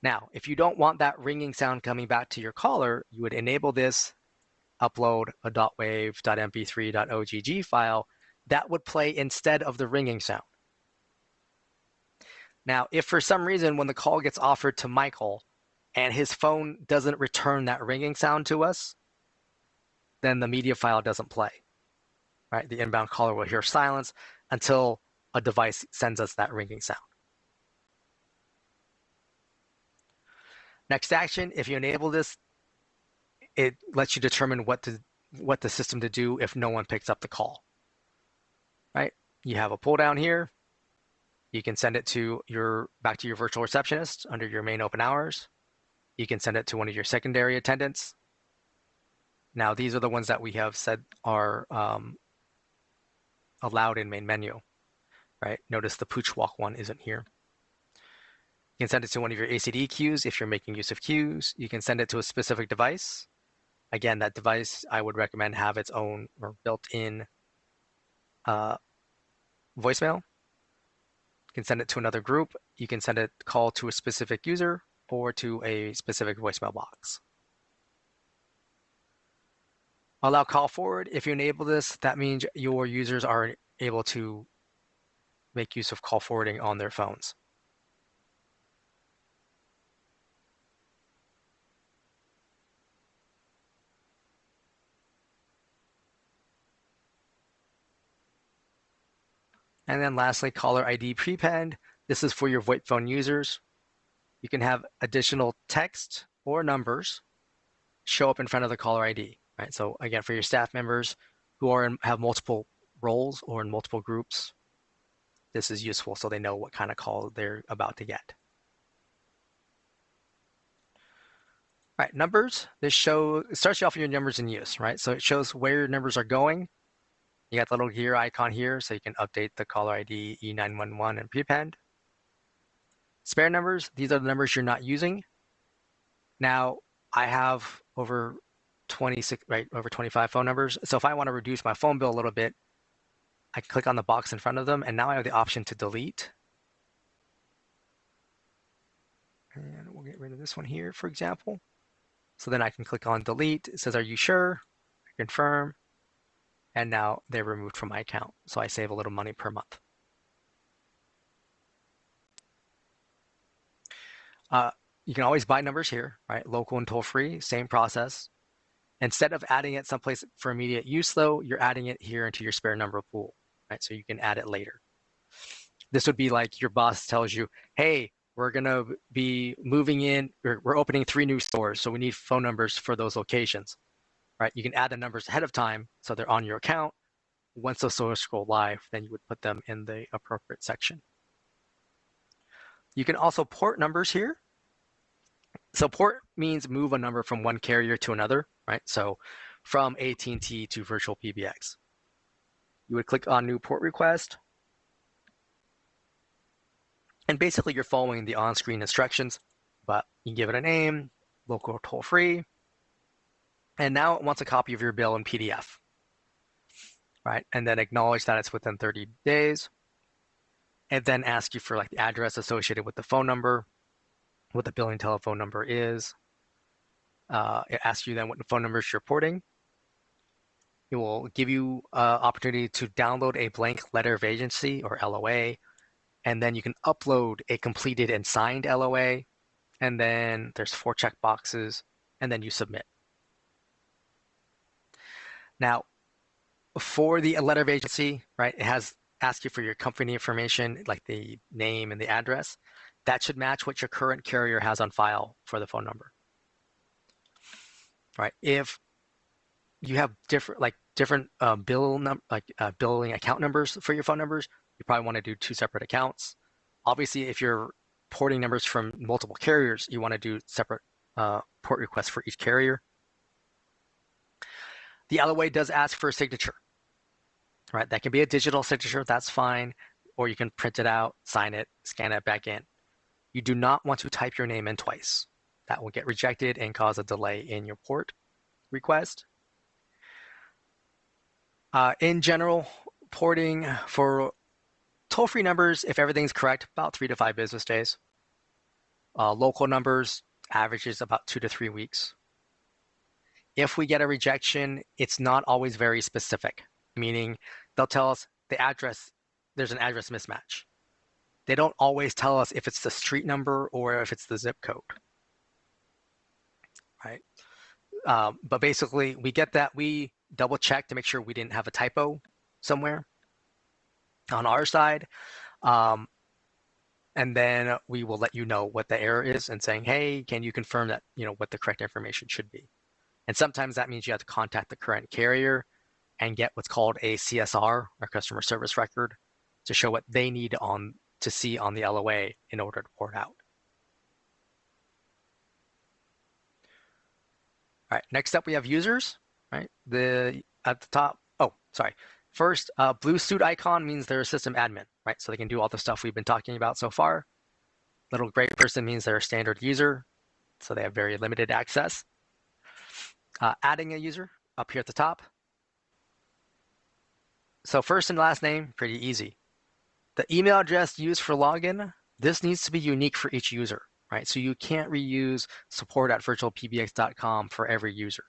Now, if you don't want that ringing sound coming back to your caller, you would enable this, upload a .wave.mp3.ogg file that would play instead of the ringing sound. Now, if for some reason when the call gets offered to Michael and his phone doesn't return that ringing sound to us, then the media file doesn't play, right? The inbound caller will hear silence until a device sends us that ringing sound. Next action, if you enable this, it lets you determine what the system to do if no one picks up the call, right? You have a pull down here. You can send it to back to your virtual receptionist under your main open hours. You can send it to one of your secondary attendants. Now, these are the ones that we have said are allowed in main menu, right? Notice the pooch walk one isn't here. You can send it to one of your ACD queues if you're making use of queues. You can send it to a specific device. Again, that device I would recommend have its own or built-in voicemail. You can send it to another group. You can send a call to a specific user or to a specific voicemail box. Allow call forward. If you enable this, that means your users are able to make use of call forwarding on their phones. And then lastly, caller ID prepend. This is for your VoIP phone users. You can have additional text or numbers show up in front of the caller ID, right? So again, for your staff members who have multiple roles or in multiple groups, this is useful so they know what kind of call they're about to get. All right, numbers. It starts you off with your numbers in use, right? So it shows where your numbers are going. You got the little gear icon here, so you can update the caller ID E911 and prepend. Spare numbers, these are the numbers you're not using. Now, I have over 25 phone numbers. So if I want to reduce my phone bill a little bit, I can click on the box in front of them, and now I have the option to delete. And we'll get rid of this one here, for example. So then I can click on delete. It says, are you sure? I confirm. And now they're removed from my account. So I save a little money per month. You can always buy numbers here, right? Local and toll free, same process. Instead of adding it someplace for immediate use, though, you're adding it here into your spare number pool, right? So you can add it later. This would be like your boss tells you, hey, we're going to be moving in, we're opening 3 new stores, so we need phone numbers for those locations, right? You can add the numbers ahead of time so they're on your account. Once those stores go live, then you would put them in the appropriate section. You can also port numbers here. So port means move a number from one carrier to another, right? So from AT&T to VirtualPBX. You would click on new port request. And basically you're following the on-screen instructions, but you give it a name, local or toll free. And now it wants a copy of your bill in PDF, right? And then acknowledge that it's within 30 days. And then ask you for like the address associated with the phone number, what the billing telephone number is. It asks you then what the phone numbers you're porting. It will give you opportunity to download a blank letter of agency or LOA, and then you can upload a completed and signed LOA and then there's 4 check boxes, and then you submit. Now, for the letter of agency, right, it has asked you for your company information, like the name and the address. That should match what your current carrier has on file for the phone number. Right? If you have different billing account numbers for your phone numbers, you probably want to do 2 separate accounts. Obviously, if you're porting numbers from multiple carriers, you want to do separate port requests for each carrier. The LOA does ask for a signature, right? That can be a digital signature, that's fine, or you can print it out, sign it, scan it back in. You do not want to type your name in twice. That will get rejected and cause a delay in your port request. In general, porting for toll-free numbers, if everything's correct, about 3 to 5 business days. Local numbers averages about 2 to 3 weeks. If we get a rejection, it's not always very specific, meaning they'll tell us the address, there's an address mismatch. They don't always tell us if it's the street number or if it's the zip code, right? But basically, we get that, we double check to make sure we didn't have a typo somewhere on our side. And then we will let you know what the error is and saying, hey, can you confirm that, what the correct information should be? And sometimes that means you have to contact the current carrier and get what's called a CSR, or customer service record, to show what they need to see on the LOA in order to port out. All right, next up we have users, right? At the top, First, blue suit icon means they're a system admin, right? So they can do all the stuff we've been talking about so far. Little gray person means they're a standard user, so they have very limited access. Adding a user up here at the top. So first and last name, pretty easy. The email address used for login, this needs to be unique for each user, right? So you can't reuse support@virtualpbx.com for every user,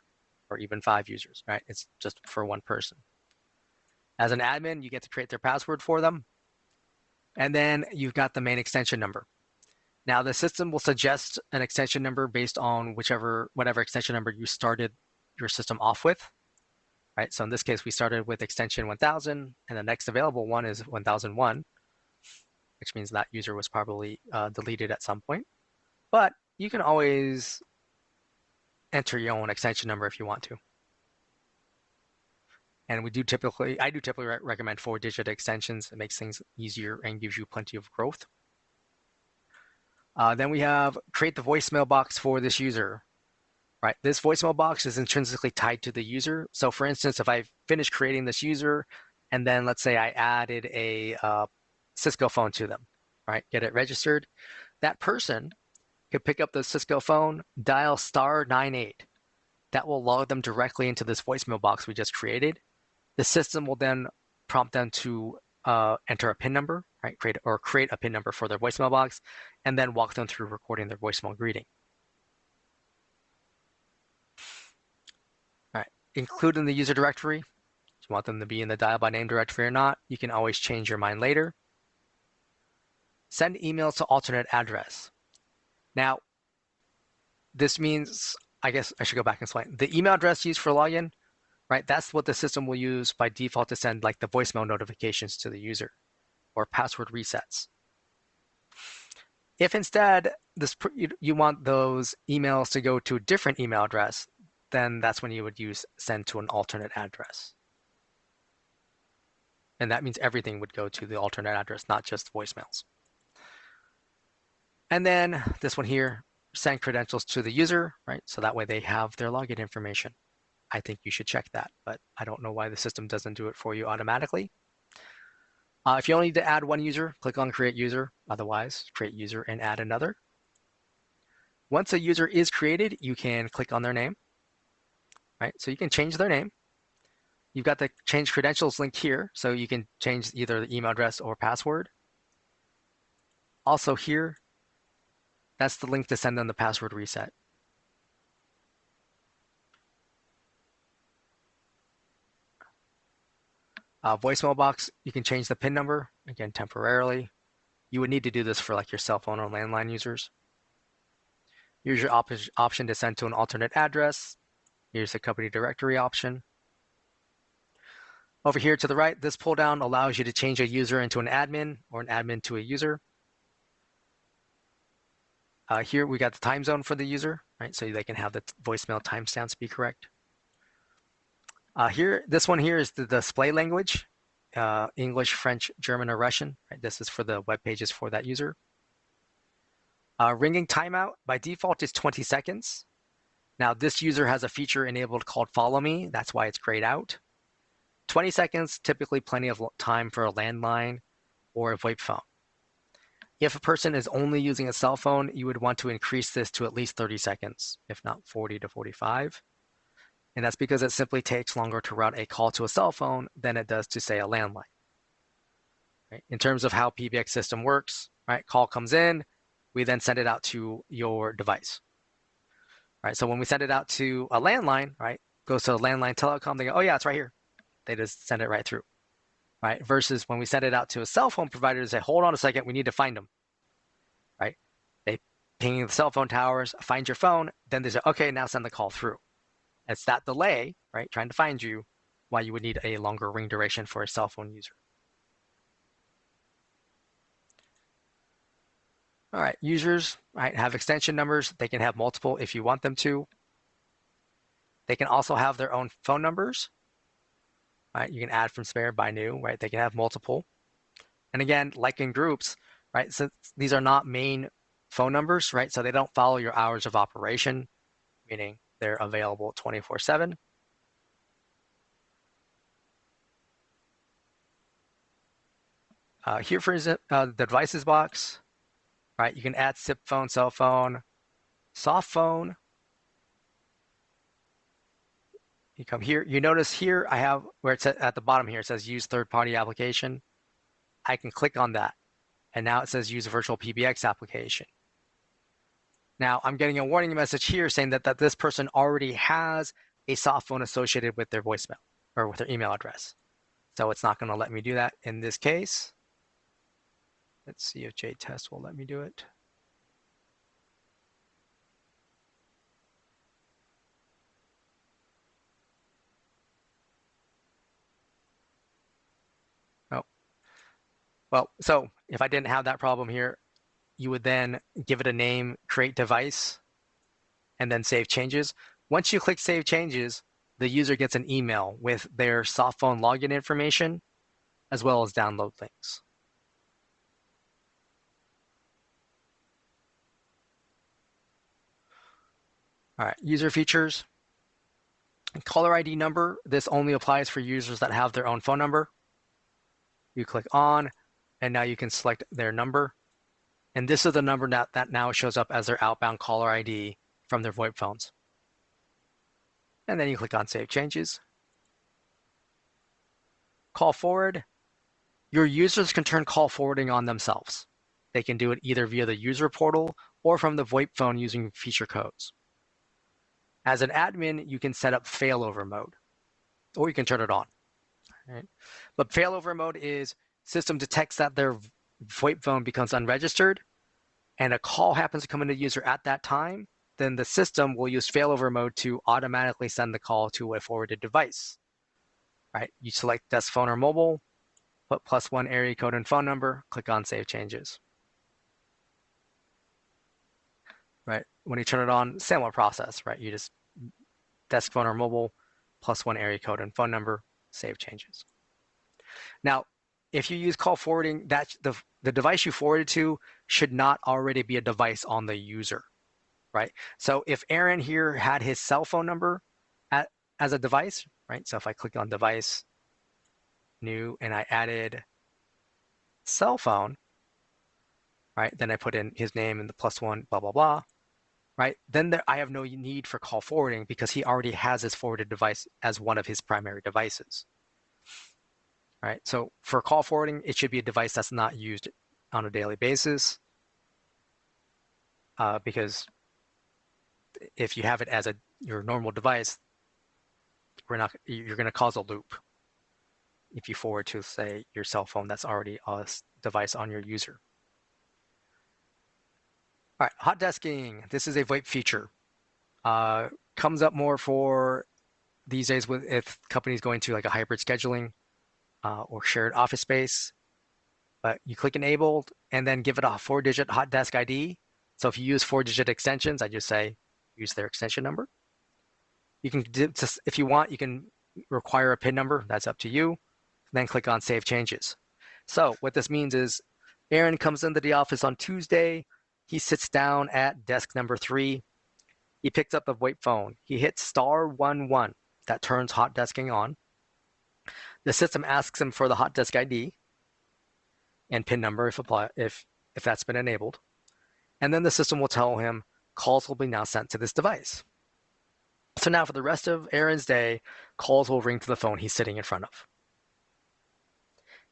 or even 5 users, right? It's just for one person. As an admin, you get to create their password for them. And then you've got the main extension number. Now the system will suggest an extension number based on whatever extension number you started your system off with, right? So in this case, we started with extension 1000, and the next available one is 1001, which means that user was probably deleted at some point. But you can always enter your own extension number if you want to. And I do typically recommend 4-digit extensions. It makes things easier and gives you plenty of growth. Then we have create the voicemail box for this user, right? This voicemail box is intrinsically tied to the user. So for instance, if I finish creating this user, and then let's say I added a Cisco phone to them, right? Get it registered. That person could pick up the Cisco phone, dial *98. That will log them directly into this voicemail box we just created. The system will then prompt them to enter a PIN number, right? Create a PIN number for their voicemail box, and then walk them through recording their voicemail greeting. All right, include in the user directory. If you want them to be in the dial by name directory or not, you can always change your mind later. Send emails to alternate address. Now, this means, I guess I should go back and explain. The email address used for login, right? That's what the system will use by default to send like the voicemail notifications to the user or password resets. If instead you want those emails to go to a different email address, then that's when you would use send to an alternate address. And that means everything would go to the alternate address, not just voicemails. And then this one here, send credentials to the user, right? So that way they have their login information. I think you should check that, but I don't know why the system doesn't do it for you automatically. If you only need to add one user, click on create user. Otherwise, create user and add another. Once a user is created, you can click on their name, right? So you can change their name. You've got the change credentials link here, so you can change either the email address or password. Also here, that's the link to send them the password reset. Voicemail box, you can change the PIN number, again, temporarily. You would need to do this for like your cell phone or landline users. Here's your option to send to an alternate address. Here's the company directory option. Over here to the right, this pull down allows you to change a user into an admin or an admin to a user. Here we got the time zone for the user, right? So they can have the voicemail timestamps be correct. This one here is the display language, English, French, German, or Russian. Right? This is for the web pages for that user. Ringing timeout by default is 20 seconds. Now this user has a feature enabled called Follow Me. That's why it's grayed out. 20 seconds, typically plenty of time for a landline or a VoIP phone. If a person is only using a cell phone, you would want to increase this to at least 30 seconds, if not 40 to 45. And that's because it simply takes longer to route a call to a cell phone than it does to, say, a landline. Right? In terms of how PBX system works, right? Call comes in, we then send it out to your device. Right? So when we send it out to a landline, right, goes to a landline telecom, they go, oh yeah, it's right here. They just send it right through. Right? Versus when we send it out to a cell phone provider, they say, hold on a second, we need to find them. Right? They ping the cell phone towers, find your phone, then they say, okay, now send the call through. It's that delay, right, trying to find you, why you would need a longer ring duration for a cell phone user. All right, users, right, have extension numbers. They can have multiple if you want them to. They can also have their own phone numbers. Right, you can add from spare by new, right? They can have multiple. And again, like in groups, right? Since these are not main phone numbers, right? So they don't follow your hours of operation, meaning they're available 24/7. Here for the devices box, right? You can add SIP phone, cell phone, soft phone. You come here, you notice here I have where it's at the bottom here, it says use third-party application. I can click on that. And now it says use VirtualPBX application. Now I'm getting a warning message here saying that this person already has a soft phone associated with their voicemail or with their email address. So it's not going to let me do that in this case. Let's see if JTest will let me do it. Oh, well, so if I didn't have that problem here, you would then give it a name, create device, and then save changes. Once you click save changes, the user gets an email with their soft phone login information, as well as download links. All right, user features. Caller ID number, this only applies for users that have their own phone number. You click on, and now you can select their number. And this is the number that now shows up as their outbound caller ID from their VoIP phones. And then you click on Save Changes. Call forward. Your users can turn call forwarding on themselves. They can do it either via the user portal or from the VoIP phone using feature codes. As an admin, you can set up Failover Mode, or you can turn it on. Right? But Failover Mode is system detects that their VoIP phone becomes unregistered and a call happens to come into the user at that time, then the system will use Failover Mode to automatically send the call to a forwarded device. Right? You select desk phone or mobile, put +1 area code and phone number, click on Save Changes. Right? When you turn it on, similar process, right? You just desk phone or mobile, +1 area code and phone number, save changes. Now, if you use call forwarding, that the device you forwarded to should not already be a device on the user, right? So if Aaron here had his cell phone number as a device, right? So if I click on device, new, and I added cell phone, right? Then I put in his name and the +1, blah, blah, blah, right? Then I have no need for call forwarding because he already has his forwarded device as one of his primary devices. Right, so for call forwarding, it should be a device that's not used on a daily basis because if you have it as your normal device, you're going to cause a loop if you forward to, say, your cell phone that's already a device on your user. All right, hot desking. This is a VoIP feature. Comes up more for these days with if companies going to like a hybrid scheduling or shared office space. But you click enabled and then give it a 4-digit hot desk ID. So if you use 4-digit extensions, I just say use their extension number. You can, if you want, you can require a PIN number. That's up to you. Then click on Save Changes. So what this means is Aaron comes into the office on Tuesday. He sits down at desk number 3. He picks up the VoIP phone. He hits *11. That turns hot desking on. The system asks him for the hot desk ID and PIN number if that's been enabled. And then the system will tell him calls will be now sent to this device. So now for the rest of Aaron's day, calls will ring to the phone he's sitting in front of.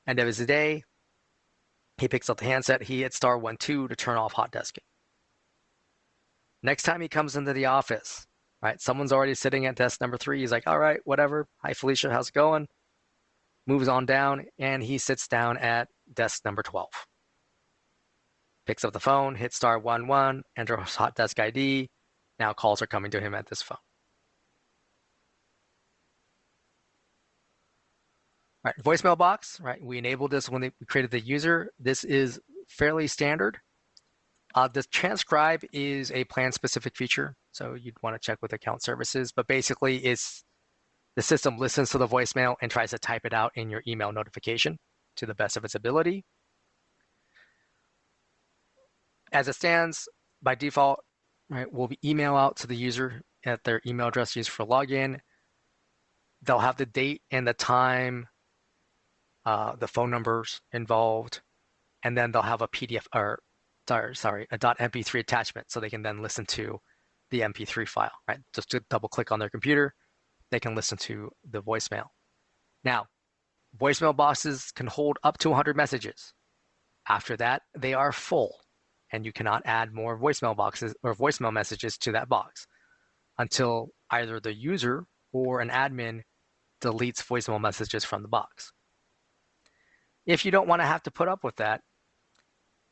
End of his day, he picks up the handset, he hits *12 to turn off hot desking. Next time he comes into the office, right, someone's already sitting at desk number 3. He's like, all right, whatever. Hi, Felicia, how's it going? Moves on down, and he sits down at desk number 12. Picks up the phone, hits *11, enters hot desk ID. Now calls are coming to him at this phone. All right, voicemail box, right? We enabled this when we created the user. This is fairly standard. The transcribe is a plan-specific feature, so you'd want to check with account services. But basically, it's the system listens to the voicemail and tries to type it out in your email notification to the best of its ability. As it stands, by default, right, will be email out to the user at their email address used for login. They'll have the date and the time, the phone numbers involved, and then they'll have a PDF or a .mp3 attachment, so they can then listen to the MP3 file, right? Just to double click on their computer, they can listen to the voicemail. Now, voicemail boxes can hold up to 100 messages. After that, they are full, and you cannot add more voicemail boxes or voicemail messages to that box until either the user or an admin deletes voicemail messages from the box. If you don't want to have to put up with that,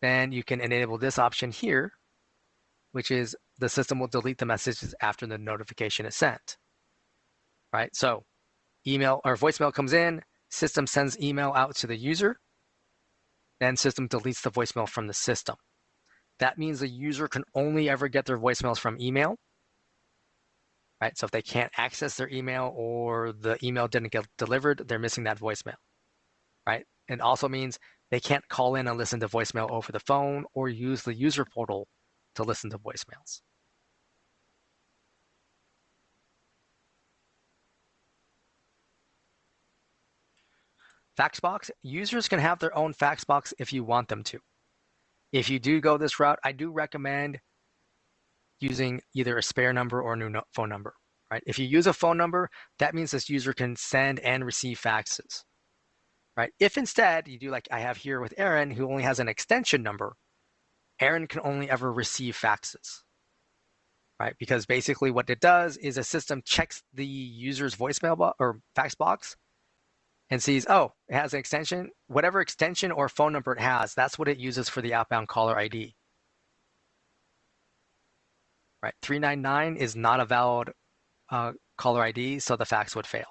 then you can enable this option here, which is the system will delete the messages after the notification is sent. Right? So email or voicemail comes in, system sends email out to the user, then system deletes the voicemail from the system. That means the user can only ever get their voicemails from email. Right? So if they can't access their email or the email didn't get delivered, they're missing that voicemail. Right? It also means they can't call in and listen to voicemail over the phone or use the user portal to listen to voicemails. Fax Box, users can have their own Fax Box if you want them to. If you do go this route, I do recommend using either a spare number or a new phone number. Right? If you use a phone number, that means this user can send and receive faxes. Right? If instead you do like I have here with Aaron, who only has an extension number, Aaron can only ever receive faxes. Right? Because basically what it does is a system checks the user's voicemail or fax box and sees, oh, it has an extension. Whatever extension or phone number it has, that's what it uses for the outbound caller ID. Right? 399 is not a valid caller ID, so the fax would fail.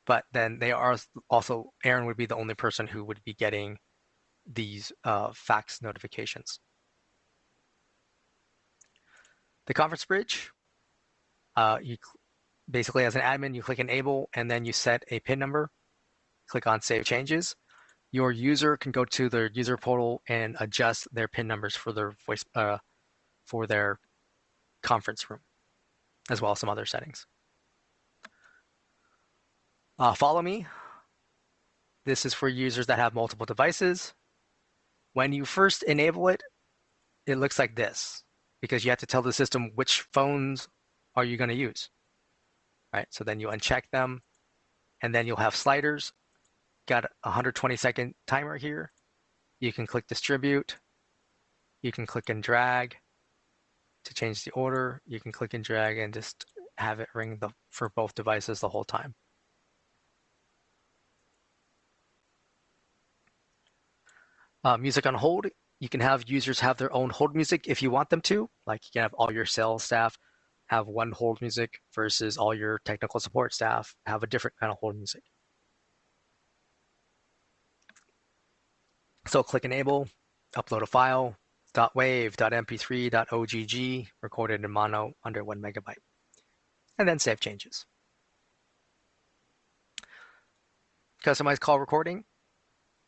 But then they are also, Aaron would be the only person who would be getting these fax notifications. The conference bridge, you basically as an admin, you click enable and then you set a PIN number, click on save changes. Your user can go to their user portal and adjust their PIN numbers for their for their conference room, as well as some other settings. Follow me. This is for users that have multiple devices. When you first enable it, it looks like this because you have to tell the system which phones are you going to use. Right? So then you uncheck them, and then you'll have sliders. Got a 120-second timer here. You can click distribute. You can click and drag to change the order. You can click and drag and just have it ring for both devices the whole time. Music on hold. You can have users have their own hold music if you want them to. Like you can have all your sales staff have one hold music versus all your technical support staff have a different kind of hold music. So click enable, upload a file, .wav, .mp3, .ogg, recorded in mono under 1 megabyte, and then save changes. Customize call recording.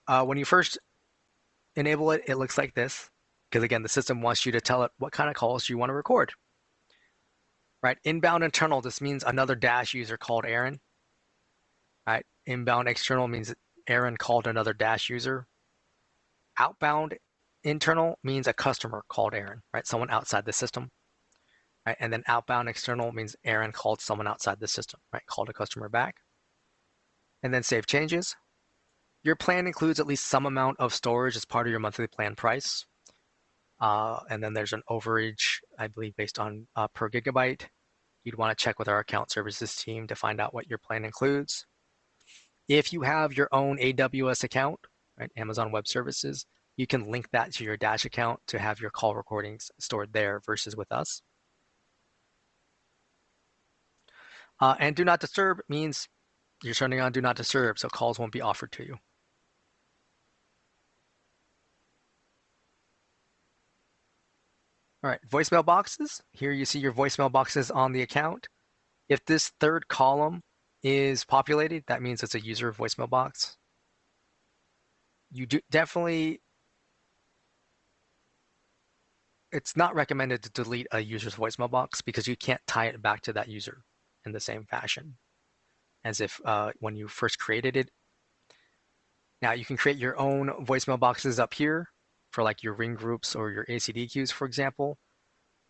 When you first enable it, it looks like this, because again, the system wants you to tell it what kind of calls you want to record. Right, inbound internal, this means another dash user called Aaron. Right, inbound external means Aaron called another dash user. Outbound internal means a customer called Aaron, right? Someone outside the system, right? And then outbound external means Aaron called someone outside the system, right? Called a customer back. And then save changes. Your plan includes at least some amount of storage as part of your monthly plan price. And then there's an overage, I believe, based on per gigabyte. You'd want to check with our account services team to find out what your plan includes. If you have your own AWS account, right, Amazon Web Services, you can link that to your Dash account to have your call recordings stored there versus with us. And do not disturb means you're turning on do not disturb, so calls won't be offered to you. All right, voicemail boxes. Here you see your voicemail boxes on the account. If this third column is populated, that means it's a user voicemail box. You do definitely, it's not recommended to delete a user's voicemail box because you can't tie it back to that user in the same fashion as if when you first created it. Now you can create your own voicemail boxes up here for like your ring groups or your ACD queues, for example.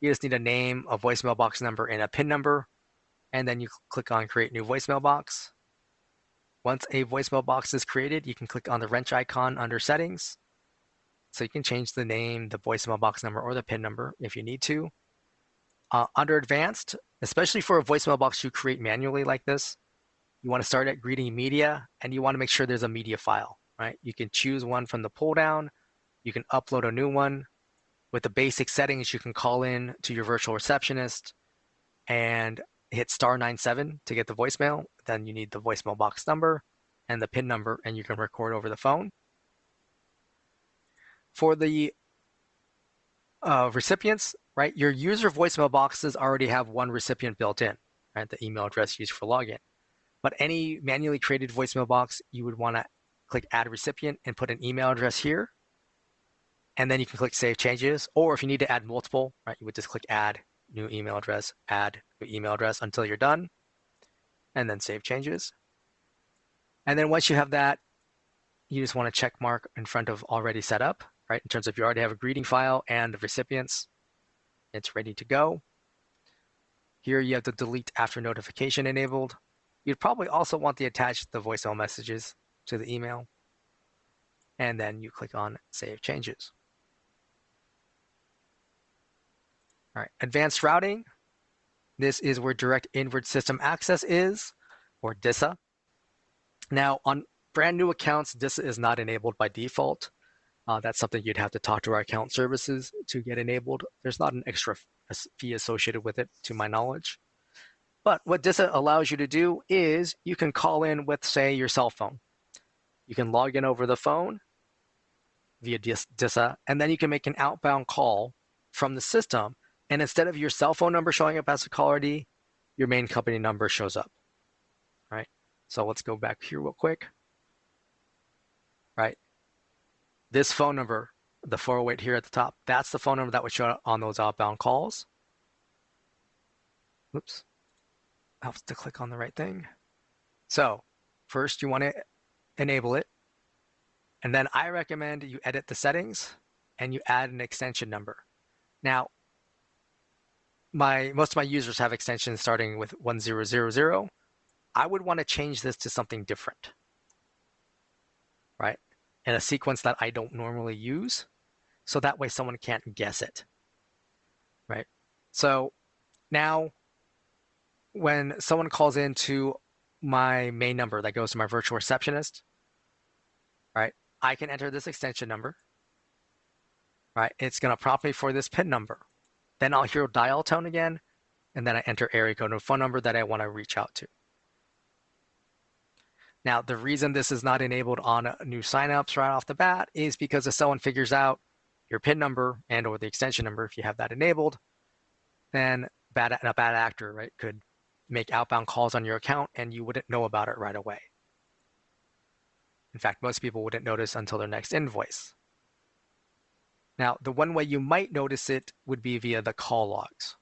You just need a name, a voicemail box number, and a PIN number, and then you click on create new voicemail box. Once a voicemail box is created, you can click on the wrench icon under settings. So you can change the name, the voicemail box number, or the PIN number if you need to. Under advanced, especially for a voicemail box you create manually like this, you want to start at greeting media, and you want to make sure there's a media file, right? You can choose one from the pull down. You can upload a new one. With the basic settings, you can call in to your virtual receptionist and hit *97 to get the voicemail. Then you need the voicemail box number and the PIN number, and you can record over the phone. For the recipients, right, your user voicemail boxes already have one recipient built in, right, the email address used for login. But any manually created voicemail box, you would want to click Add Recipient and put an email address here. And then you can click Save Changes. Or if you need to add multiple, right, you would just click Add New Email Address, Add New Email Address until you're done. And then Save Changes. And then once you have that, you just want to check mark in front of Already Set Up, right? In terms of you already have a greeting file and the recipients, it's ready to go. Here you have the delete after notification enabled. You'd probably also want to attach the voicemail messages to the email. And then you click on Save Changes. All right, advanced routing. This is where direct inward system access is, or DISA. Now, on brand new accounts, DISA is not enabled by default. That's something you'd have to talk to our account services to get enabled. There's not an extra fee associated with it, to my knowledge. But what DISA allows you to do is you can call in with, say, your cell phone. You can log in over the phone via DISA, and then you can make an outbound call from the system. And instead of your cell phone number showing up as a call ID, your main company number shows up, right? So let's go back here real quick, right? This phone number, the 408 here at the top, that's the phone number that would show up on those outbound calls. Oops, helps to click on the right thing. So first you want to enable it. And then I recommend you edit the settings and you add an extension number. Now, most of my users have extensions starting with 1000. I would want to change this to something different, right? In a sequence that I don't normally use, so that way someone can't guess it, right? So now when someone calls into my main number that goes to my virtual receptionist, right, I can enter this extension number, right? It's going to prompt me for this PIN number. Then I'll hear dial tone again, and then I enter area code and phone number that I want to reach out to. Now, the reason this is not enabled on new signups right off the bat is because if someone figures out your PIN number and or the extension number, if you have that enabled, then a bad actor, right, could make outbound calls on your account and you wouldn't know about it right away. In fact, most people wouldn't notice until their next invoice. Now, the one way you might notice it would be via the call logs,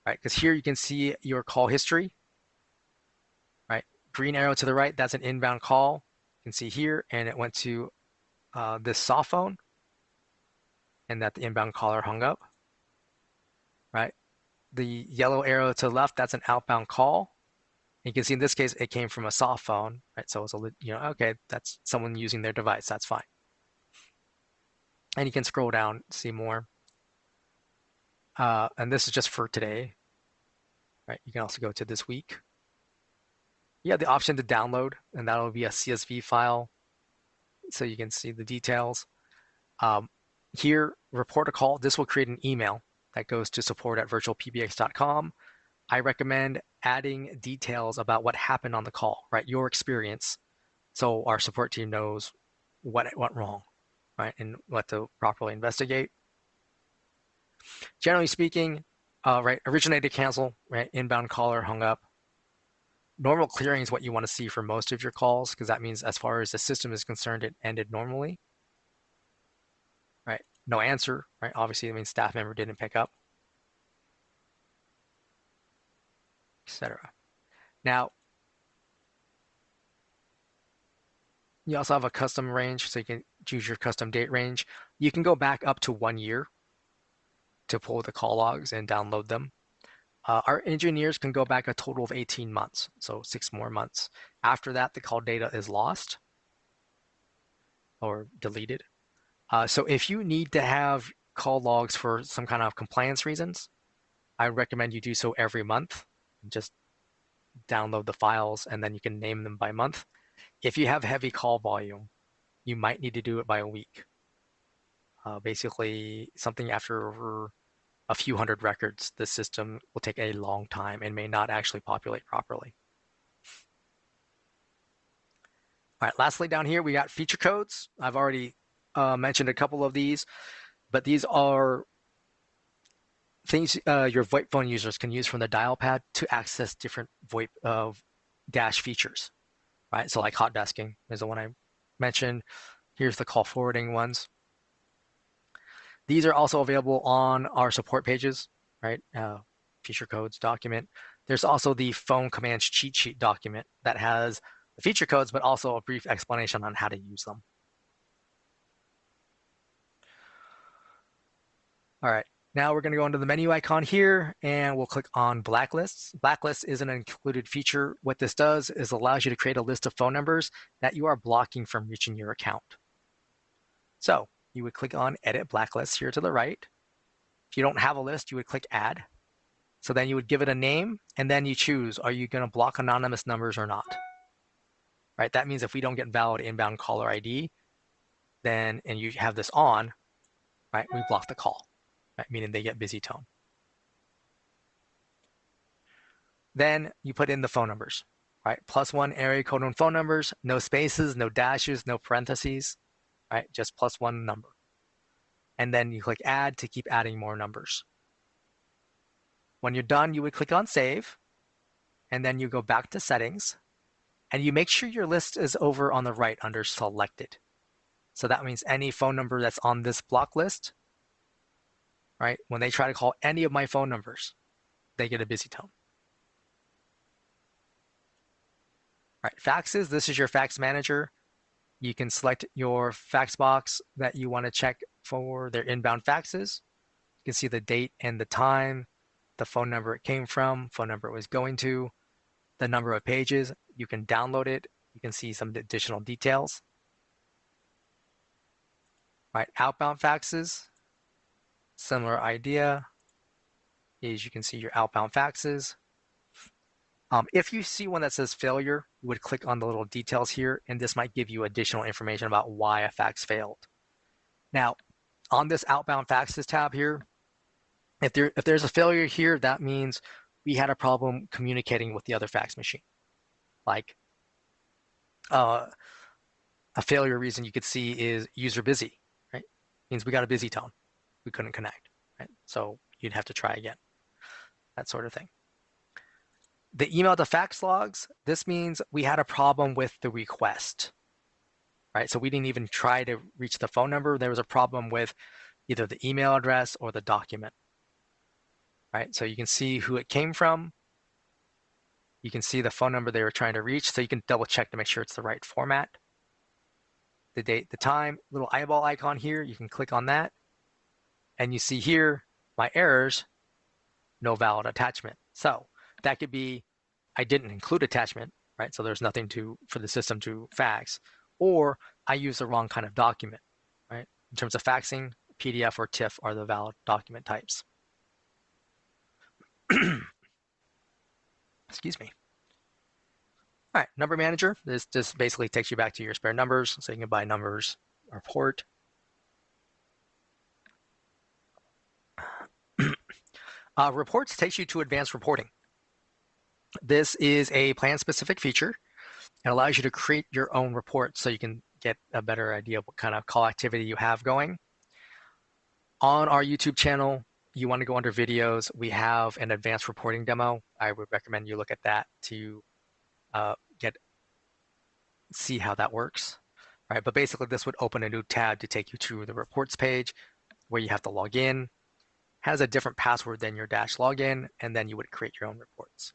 right? Because here you can see your call history, right? Green arrow to the right, that's an inbound call. You can see here, and it went to this soft phone, and that the inbound caller hung up, right? The yellow arrow to the left, that's an outbound call. You can see in this case, it came from a soft phone, right? So it's okay, that's someone using their device, that's fine. And you can scroll down, see more. And this is just for today, right? You can also go to this week. You have the option to download, and that'll be a CSV file, so you can see the details. Here, report a call. This will create an email that goes to support@virtualpbx.com. I recommend adding details about what happened on the call, right? Your experience, so our support team knows what went wrong, right? And what to properly investigate. Generally speaking, right, originated cancel, right? Inbound caller hung up. Normal clearing is what you want to see for most of your calls, because that means as far as the system is concerned, it ended normally, right? No answer, right? Obviously, it means staff member didn't pick up, etc. Now, you also have a custom range, so you can choose your custom date range. You can go back up to 1 year to pull the call logs and download them. Our engineers can go back a total of 18 months, so 6 more months. After that, the call data is lost or deleted. So if you need to have call logs for some kind of compliance reasons, I recommend you do so every month. Just download the files and then you can name them by month. If you have heavy call volume, you might need to do it by a week. Basically, something after a few hundred records, the system will take a long time and may not actually populate properly. All right, lastly down here, we got feature codes. I've already mentioned a couple of these, but these are things your VoIP phone users can use from the dial pad to access different VoIP dash features, right? So like hot desking is the one I mentioned. Here's the call forwarding ones. These are also available on our support pages, right? Feature codes document. There's also the phone commands cheat sheet document that has the feature codes, but also a brief explanation on how to use them. All right, now we're going to go into the menu icon here, and we'll click on Blacklists. Blacklist is an included feature. What this does is allows you to create a list of phone numbers that you are blocking from reaching your account. So you would click on Edit Blacklist here to the right. If you don't have a list, you would click Add. So then you would give it a name, and then you choose, are you going to block anonymous numbers or not? Right, that means if we don't get valid inbound caller ID, then, and you have this on, right, we block the call, right, meaning they get busy tone. Then you put in the phone numbers, right? +1 area code on phone numbers, no spaces, no dashes, no parentheses, right? Just +1 number. And then you click Add to keep adding more numbers. When you're done, you would click on Save, and then you go back to Settings, and you make sure your list is over on the right under Selected. So that means any phone number that's on this block list, right? When they try to call any of my phone numbers, they get a busy tone. All right, faxes, this is your fax manager. You can select your fax box that you want to check for their inbound faxes. You can see the date and the time, the phone number it came from, phone number it was going to, the number of pages. You can download it. You can see some additional details. Right, outbound faxes, similar idea. Is you can see your outbound faxes. If you see one that says failure, you would click on the little details here, and this might give you additional information about why a fax failed. Now, on this Outbound Faxes tab here, if there's a failure here, that means we had a problem communicating with the other fax machine. Like a failure reason you could see is user busy, right? Means we got a busy tone. We couldn't connect, right? So you'd have to try again, that sort of thing. The email to fax logs, this means we had a problem with the request, right? So we didn't even try to reach the phone number. There was a problem with either the email address or the document, right? So you can see who it came from. You can see the phone number they were trying to reach, so you can double check to make sure it's the right format. The date, the time, little eyeball icon here, you can click on that. And you see here, my errors, no valid attachment. So that could be, I didn't include attachment, right? So there's nothing for the system to fax, or I used the wrong kind of document, right? In terms of faxing, PDF or TIFF are the valid document types. Excuse me. All right, number manager. This just basically takes you back to your spare numbers, so you can buy numbers or port. Reports takes you to advanced reporting. This is a plan-specific feature. It allows you to create your own reports so you can get a better idea of what kind of call activity you have going. On our YouTube channel, you want to go under videos, we have an advanced reporting demo. I would recommend you look at that to see how that works. Right, but basically this would open a new tab to take you to the reports page where you have to log in. Has a different password than your dash login, and then you would create your own reports.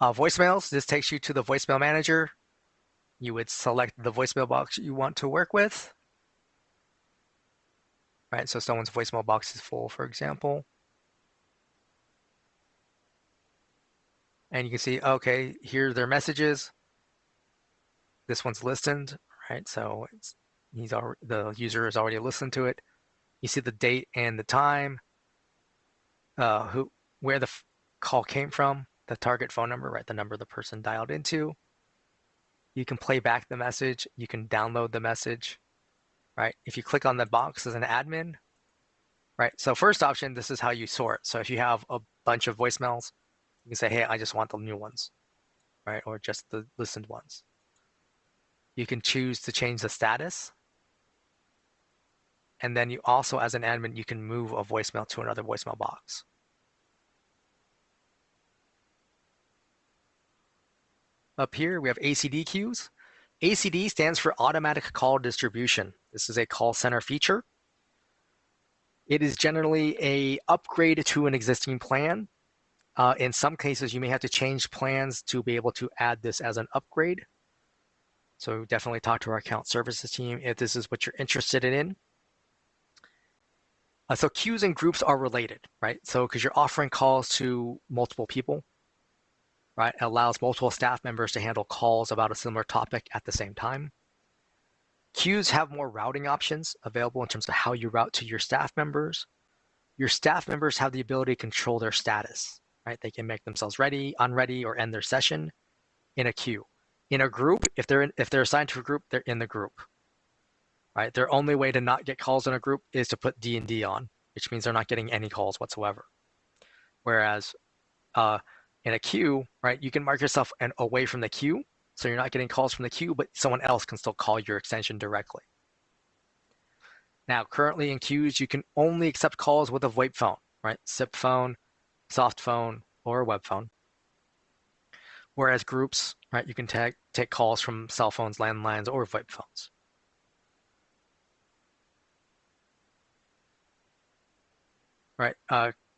Voicemails, this takes you to the voicemail manager. You would select the voicemail box you want to work with. Right, so someone's voicemail box is full, for example. And you can see, okay, here are their messages. This one's listened, right? So the user has already listened to it. You see the date and the time, where the call came from, the target phone number, right? The number the person dialed into. You can play back the message. You can download the message, right? If you click on the box as an admin, right? So first option, this is how you sort. So if you have a bunch of voicemails, you can say, hey, I just want the new ones, right? Or just the listened ones. You can choose to change the status. And then you also, as an admin, you can move a voicemail to another voicemail box. Up here, we have ACD queues. ACD stands for Automatic Call Distribution. This is a call center feature. It is generally an upgrade to an existing plan. In some cases, you may have to change plans to be able to add this as an upgrade. So definitely talk to our account services team if this is what you're interested in. So queues and groups are related, right? So because you're offering calls to multiple people, right? It allows multiple staff members to handle calls about a similar topic at the same time. Queues have more routing options available in terms of how you route to your staff members. Your staff members have the ability to control their status, right? They can make themselves ready, unready, or end their session in a queue. In a group, if they're assigned to a group, they're in the group, right? Their only way to not get calls in a group is to put Dnd on, which means they're not getting any calls whatsoever. Whereas in a queue, right, you can mark yourself away from the queue, so you're not getting calls from the queue, but someone else can still call your extension directly. Now, currently in queues, you can only accept calls with a VoIP phone, right? SIP phone, soft phone, or a web phone. Whereas groups, right, you can take calls from cell phones, landlines, or VoIP phones. Right,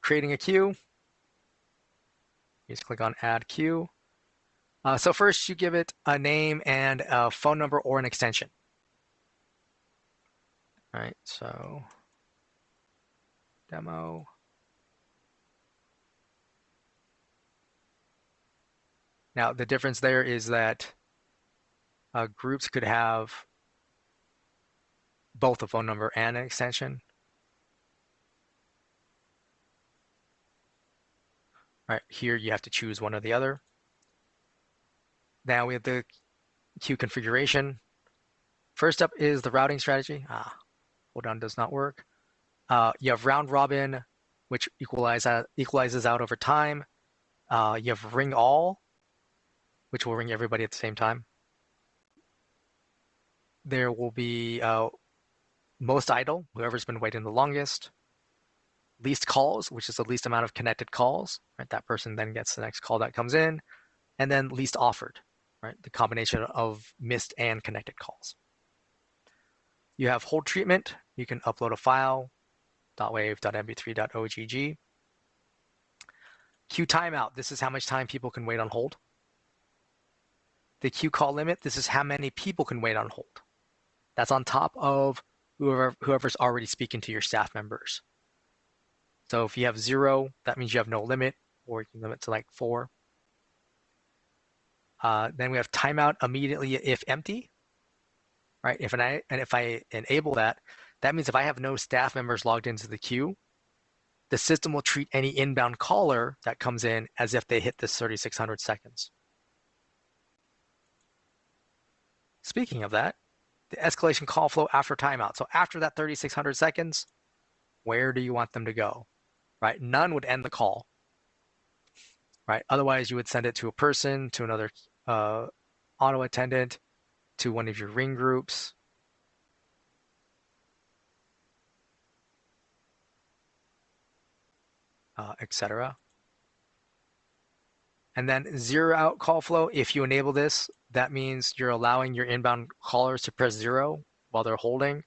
creating a queue. You just click on Add Queue. So first, you give it a name and a phone number or an extension. All right, so demo. Now, the difference there is that groups could have both a phone number and an extension. All right, here you have to choose one or the other. Now we have the queue configuration. First up is the routing strategy. Hold on, does not work. You have round robin, which equalizes out over time. You have ring all, which will ring everybody at the same time. There will be most idle, whoever's been waiting the longest. Least calls, which is the least amount of connected calls, right? That person then gets the next call that comes in. And then least offered, right? The combination of missed and connected calls. You have hold treatment. You can upload a file, .wav, .mp3, .ogg. Queue timeout. This is how much time people can wait on hold. The queue call limit. This is how many people can wait on hold. That's on top of whoever's already speaking to your staff members. So if you have 0, that means you have no limit, or you can limit to like 4. Then we have timeout immediately if empty, right? If I enable that, that means if I have no staff members logged into the queue, the system will treat any inbound caller that comes in as if they hit this 3,600 seconds. Speaking of that, the escalation call flow after timeout. So after that 3,600 seconds, where do you want them to go, right? None would end the call, right? Otherwise, you would send it to a person, to another auto attendant, to one of your ring groups. Etc. And then zero out call flow, if you enable this, that means you're allowing your inbound callers to press 0 while they're holding.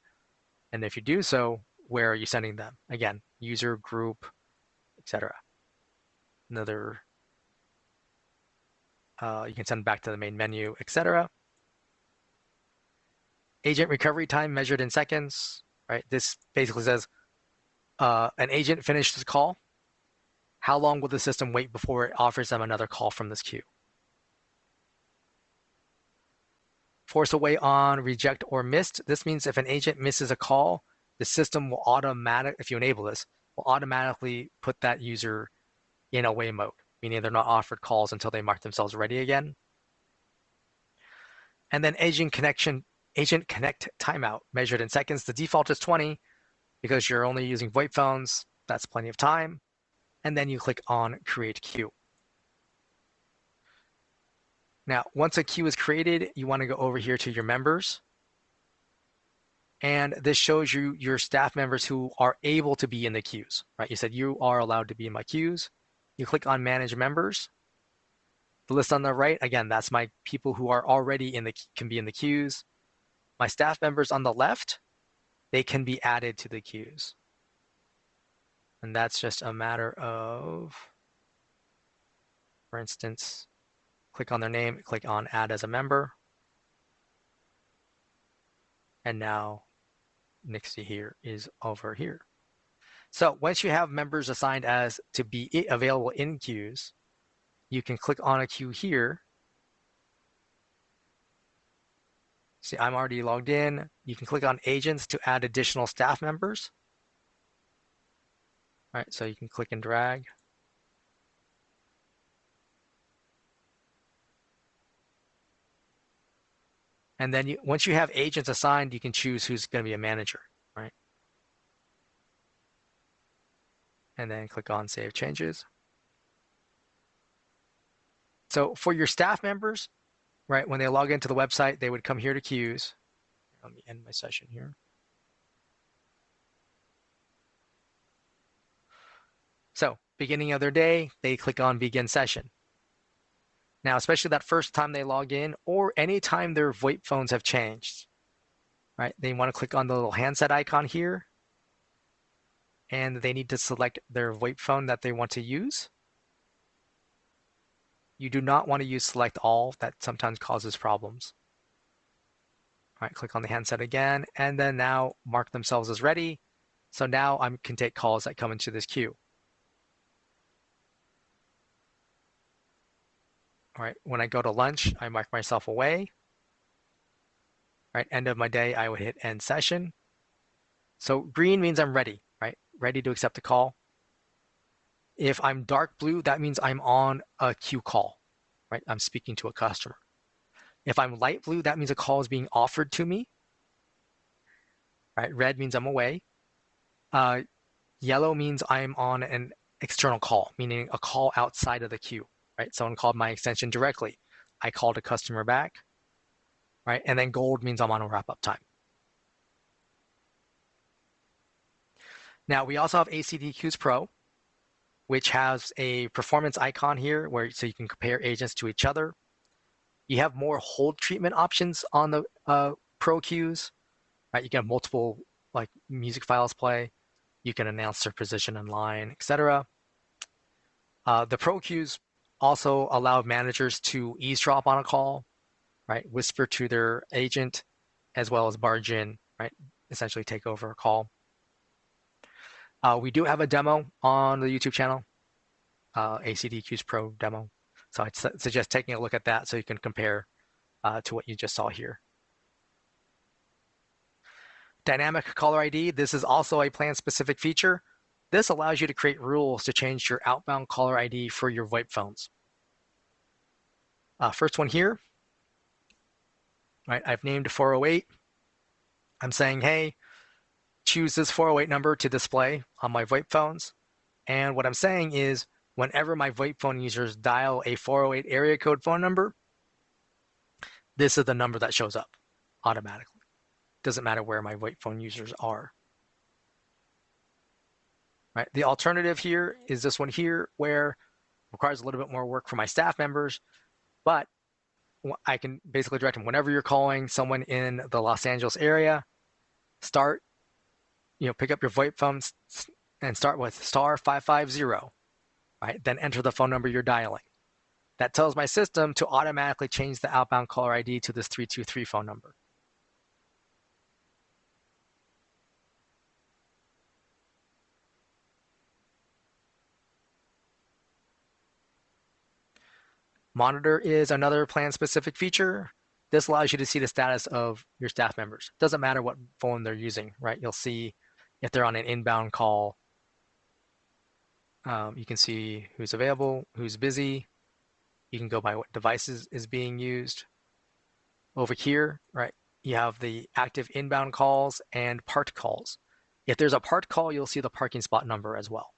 And if you do so, where are you sending them? Again, user, group, etc. Another, you can send back to the main menu, etc. Agent recovery time measured in seconds, right? This basically says an agent finished the call. How long will the system wait before it offers them another call from this queue? Force away on reject or missed. This means if an agent misses a call, the system will if you enable this, will automatically put that user in away mode, meaning they're not offered calls until they mark themselves ready again. And then agent connect timeout measured in seconds. The default is 20 because you're only using VoIP phones. That's plenty of time. And then you click on create queue. Now, once a queue is created, you want to go over here to your members. And this shows you your staff members who are able to be in the queues, right? You said you are allowed to be in my queues. You click on manage members. The list on the right, again, that's my people who are already can be in the queues. My staff members on the left, they can be added to the queues. And that's just a matter of, for instance, click on their name, click on add as a member. And now next to here is over here. So once you have members assigned as to be available in queues, you can click on a queue here. See, I'm already logged in. You can click on agents to add additional staff members. All right, so you can click and drag. And then once you have agents assigned, you can choose who's going to be a manager, right? And then click on Save Changes. So for your staff members, right, when they log into the website, they would come here to queues. Let me end my session here. So beginning of their day, they click on Begin Session. Now, especially that first time they log in or anytime their VoIP phones have changed, right? They want to click on the little handset icon here and they need to select their VoIP phone that they want to use. You do not want to use select all. That sometimes causes problems. All right, click on the handset again, and then now mark themselves as ready. So now I can take calls that come into this queue. All right, when I go to lunch, I mark myself away. All right, end of my day, I would hit end session. So green means I'm ready, right? Ready to accept the call. If I'm dark blue, that means I'm on a queue call, right? I'm speaking to a customer. If I'm light blue, that means a call is being offered to me. right? Red means I'm away. Yellow means I'm on an external call, meaning a call outside of the queue, right? Someone called my extension directly. I called a customer back, right? And then gold means I'm on a wrap-up time. Now, we also have ACD Queues Pro, which has a performance icon here so you can compare agents to each other. You have more hold treatment options on the Pro queues, right? You can have multiple like music files play. You can announce their position in line, etc. The Pro queues also allow managers to eavesdrop on a call, right? Whisper to their agent, as well as barge in, right? Essentially take over a call. We do have a demo on the YouTube channel, ACD Queues Pro demo. So I'd suggest taking a look at that so you can compare to what you just saw here. Dynamic caller ID. This is also a plan-specific feature. This allows you to create rules to change your outbound caller ID for your VoIP phones. First one here, right? I've named 408. I'm saying, hey, choose this 408 number to display on my VoIP phones. And what I'm saying is, whenever my VoIP phone users dial a 408 area code phone number, this is the number that shows up automatically. Doesn't matter where my VoIP phone users are. Right? The alternative here is this one here, where it requires a little bit more work for my staff members, but I can basically direct them whenever you're calling someone in the Los Angeles area, pick up your VoIP phones and start with *550, right? Then enter the phone number you're dialing. That tells my system to automatically change the outbound caller ID to this 323 phone number. Monitor is another plan-specific feature. This allows you to see the status of your staff members. Doesn't matter what phone they're using, right? You'll see if they're on an inbound call. You can see who's available, who's busy. You can go by what devices is being used. Over here, right, you have the active inbound calls and parked calls. If there's a parked call, you'll see the parking spot number as well.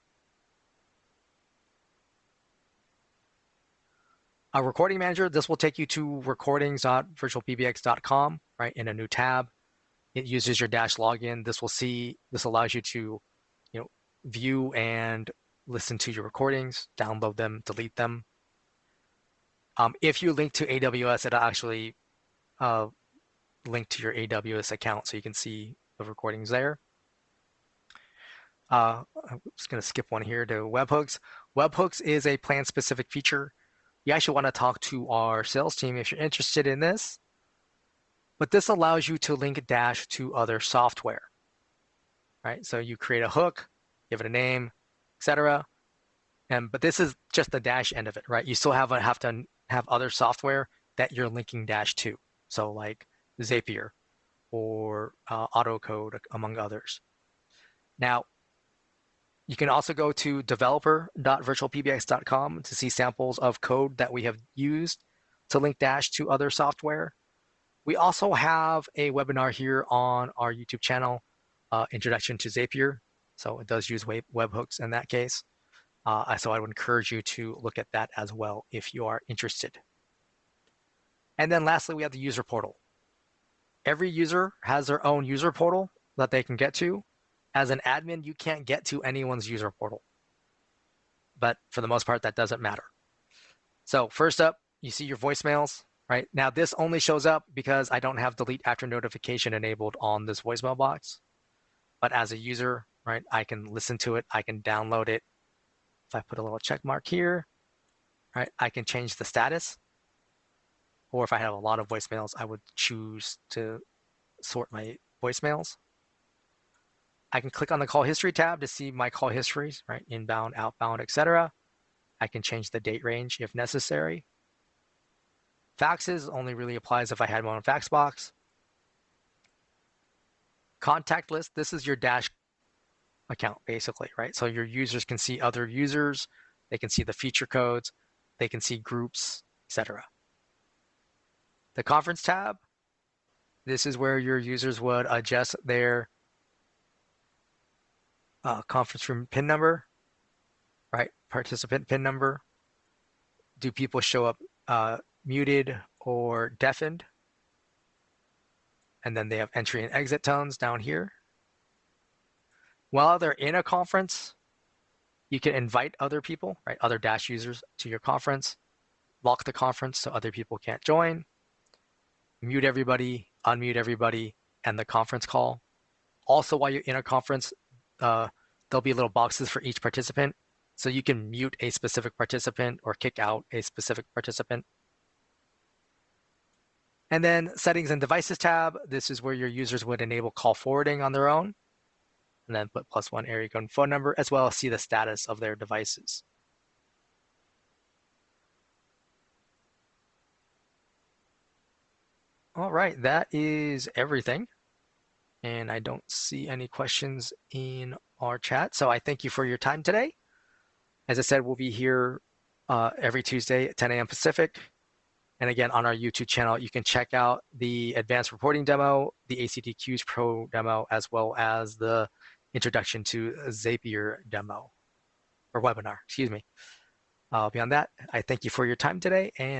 A recording manager, this will take you to recordings.virtualpbx.com, right, in a new tab. It uses your dash login. This allows you to, view and listen to your recordings, download them, delete them. If you link to AWS, it'll actually link to your AWS account so you can see the recordings there. I'm just going to skip one here to webhooks. Webhooks is a plan-specific feature. You actually want to talk to our sales team if you're interested in this. But this allows you to link Dash to other software, right? So you create a hook, give it a name, etc. But this is just the Dash end of it, right? You still have to have other software that you're linking Dash to. So like Zapier or AutoCode, among others. Now, you can also go to developer.virtualpbx.com to see samples of code that we have used to link Dash to other software. We also have a webinar here on our YouTube channel, Introduction to Zapier. So it does use webhooks in that case. So I would encourage you to look at that as well if you are interested. And then lastly, we have the user portal. Every user has their own user portal that they can get to. As an admin, you can't get to anyone's user portal. But for the most part, that doesn't matter. So first up, you see your voicemails, right? Now this only shows up because I don't have delete after notification enabled on this voicemail box. But as a user, right, I can listen to it, I can download it. If I put a little check mark here, right, I can change the status. Or if I have a lot of voicemails, I would choose to sort my voicemails. I can click on the call history tab to see my call histories, right? Inbound, outbound, etc. I can change the date range if necessary. Faxes only really applies if I had my own fax box. Contact list, this is your Dash account basically, right? So your users can see other users, they can see the feature codes, they can see groups, etc. The conference tab, this is where your users would adjust their conference room PIN number, right? Participant PIN number. Do people show up muted or deafened? And then they have entry and exit tones down here. While they're in a conference, you can invite other people, right? Other Dash users to your conference, lock the conference so other people can't join, mute everybody, unmute everybody, and the conference call. Also, while you're in a conference, there'll be little boxes for each participant. So you can mute a specific participant or kick out a specific participant. And then Settings and Devices tab, this is where your users would enable call forwarding on their own. And then put +1 area code and phone number, as well as see the status of their devices. All right, that is everything. And I don't see any questions in our chat. So I thank you for your time today. As I said, we'll be here every Tuesday at 10 a.m. Pacific. And again, on our YouTube channel, you can check out the advanced reporting demo, the ACTQs Pro demo, as well as the introduction to Zapier demo or webinar, excuse me. Beyond that, I thank you for your time today, and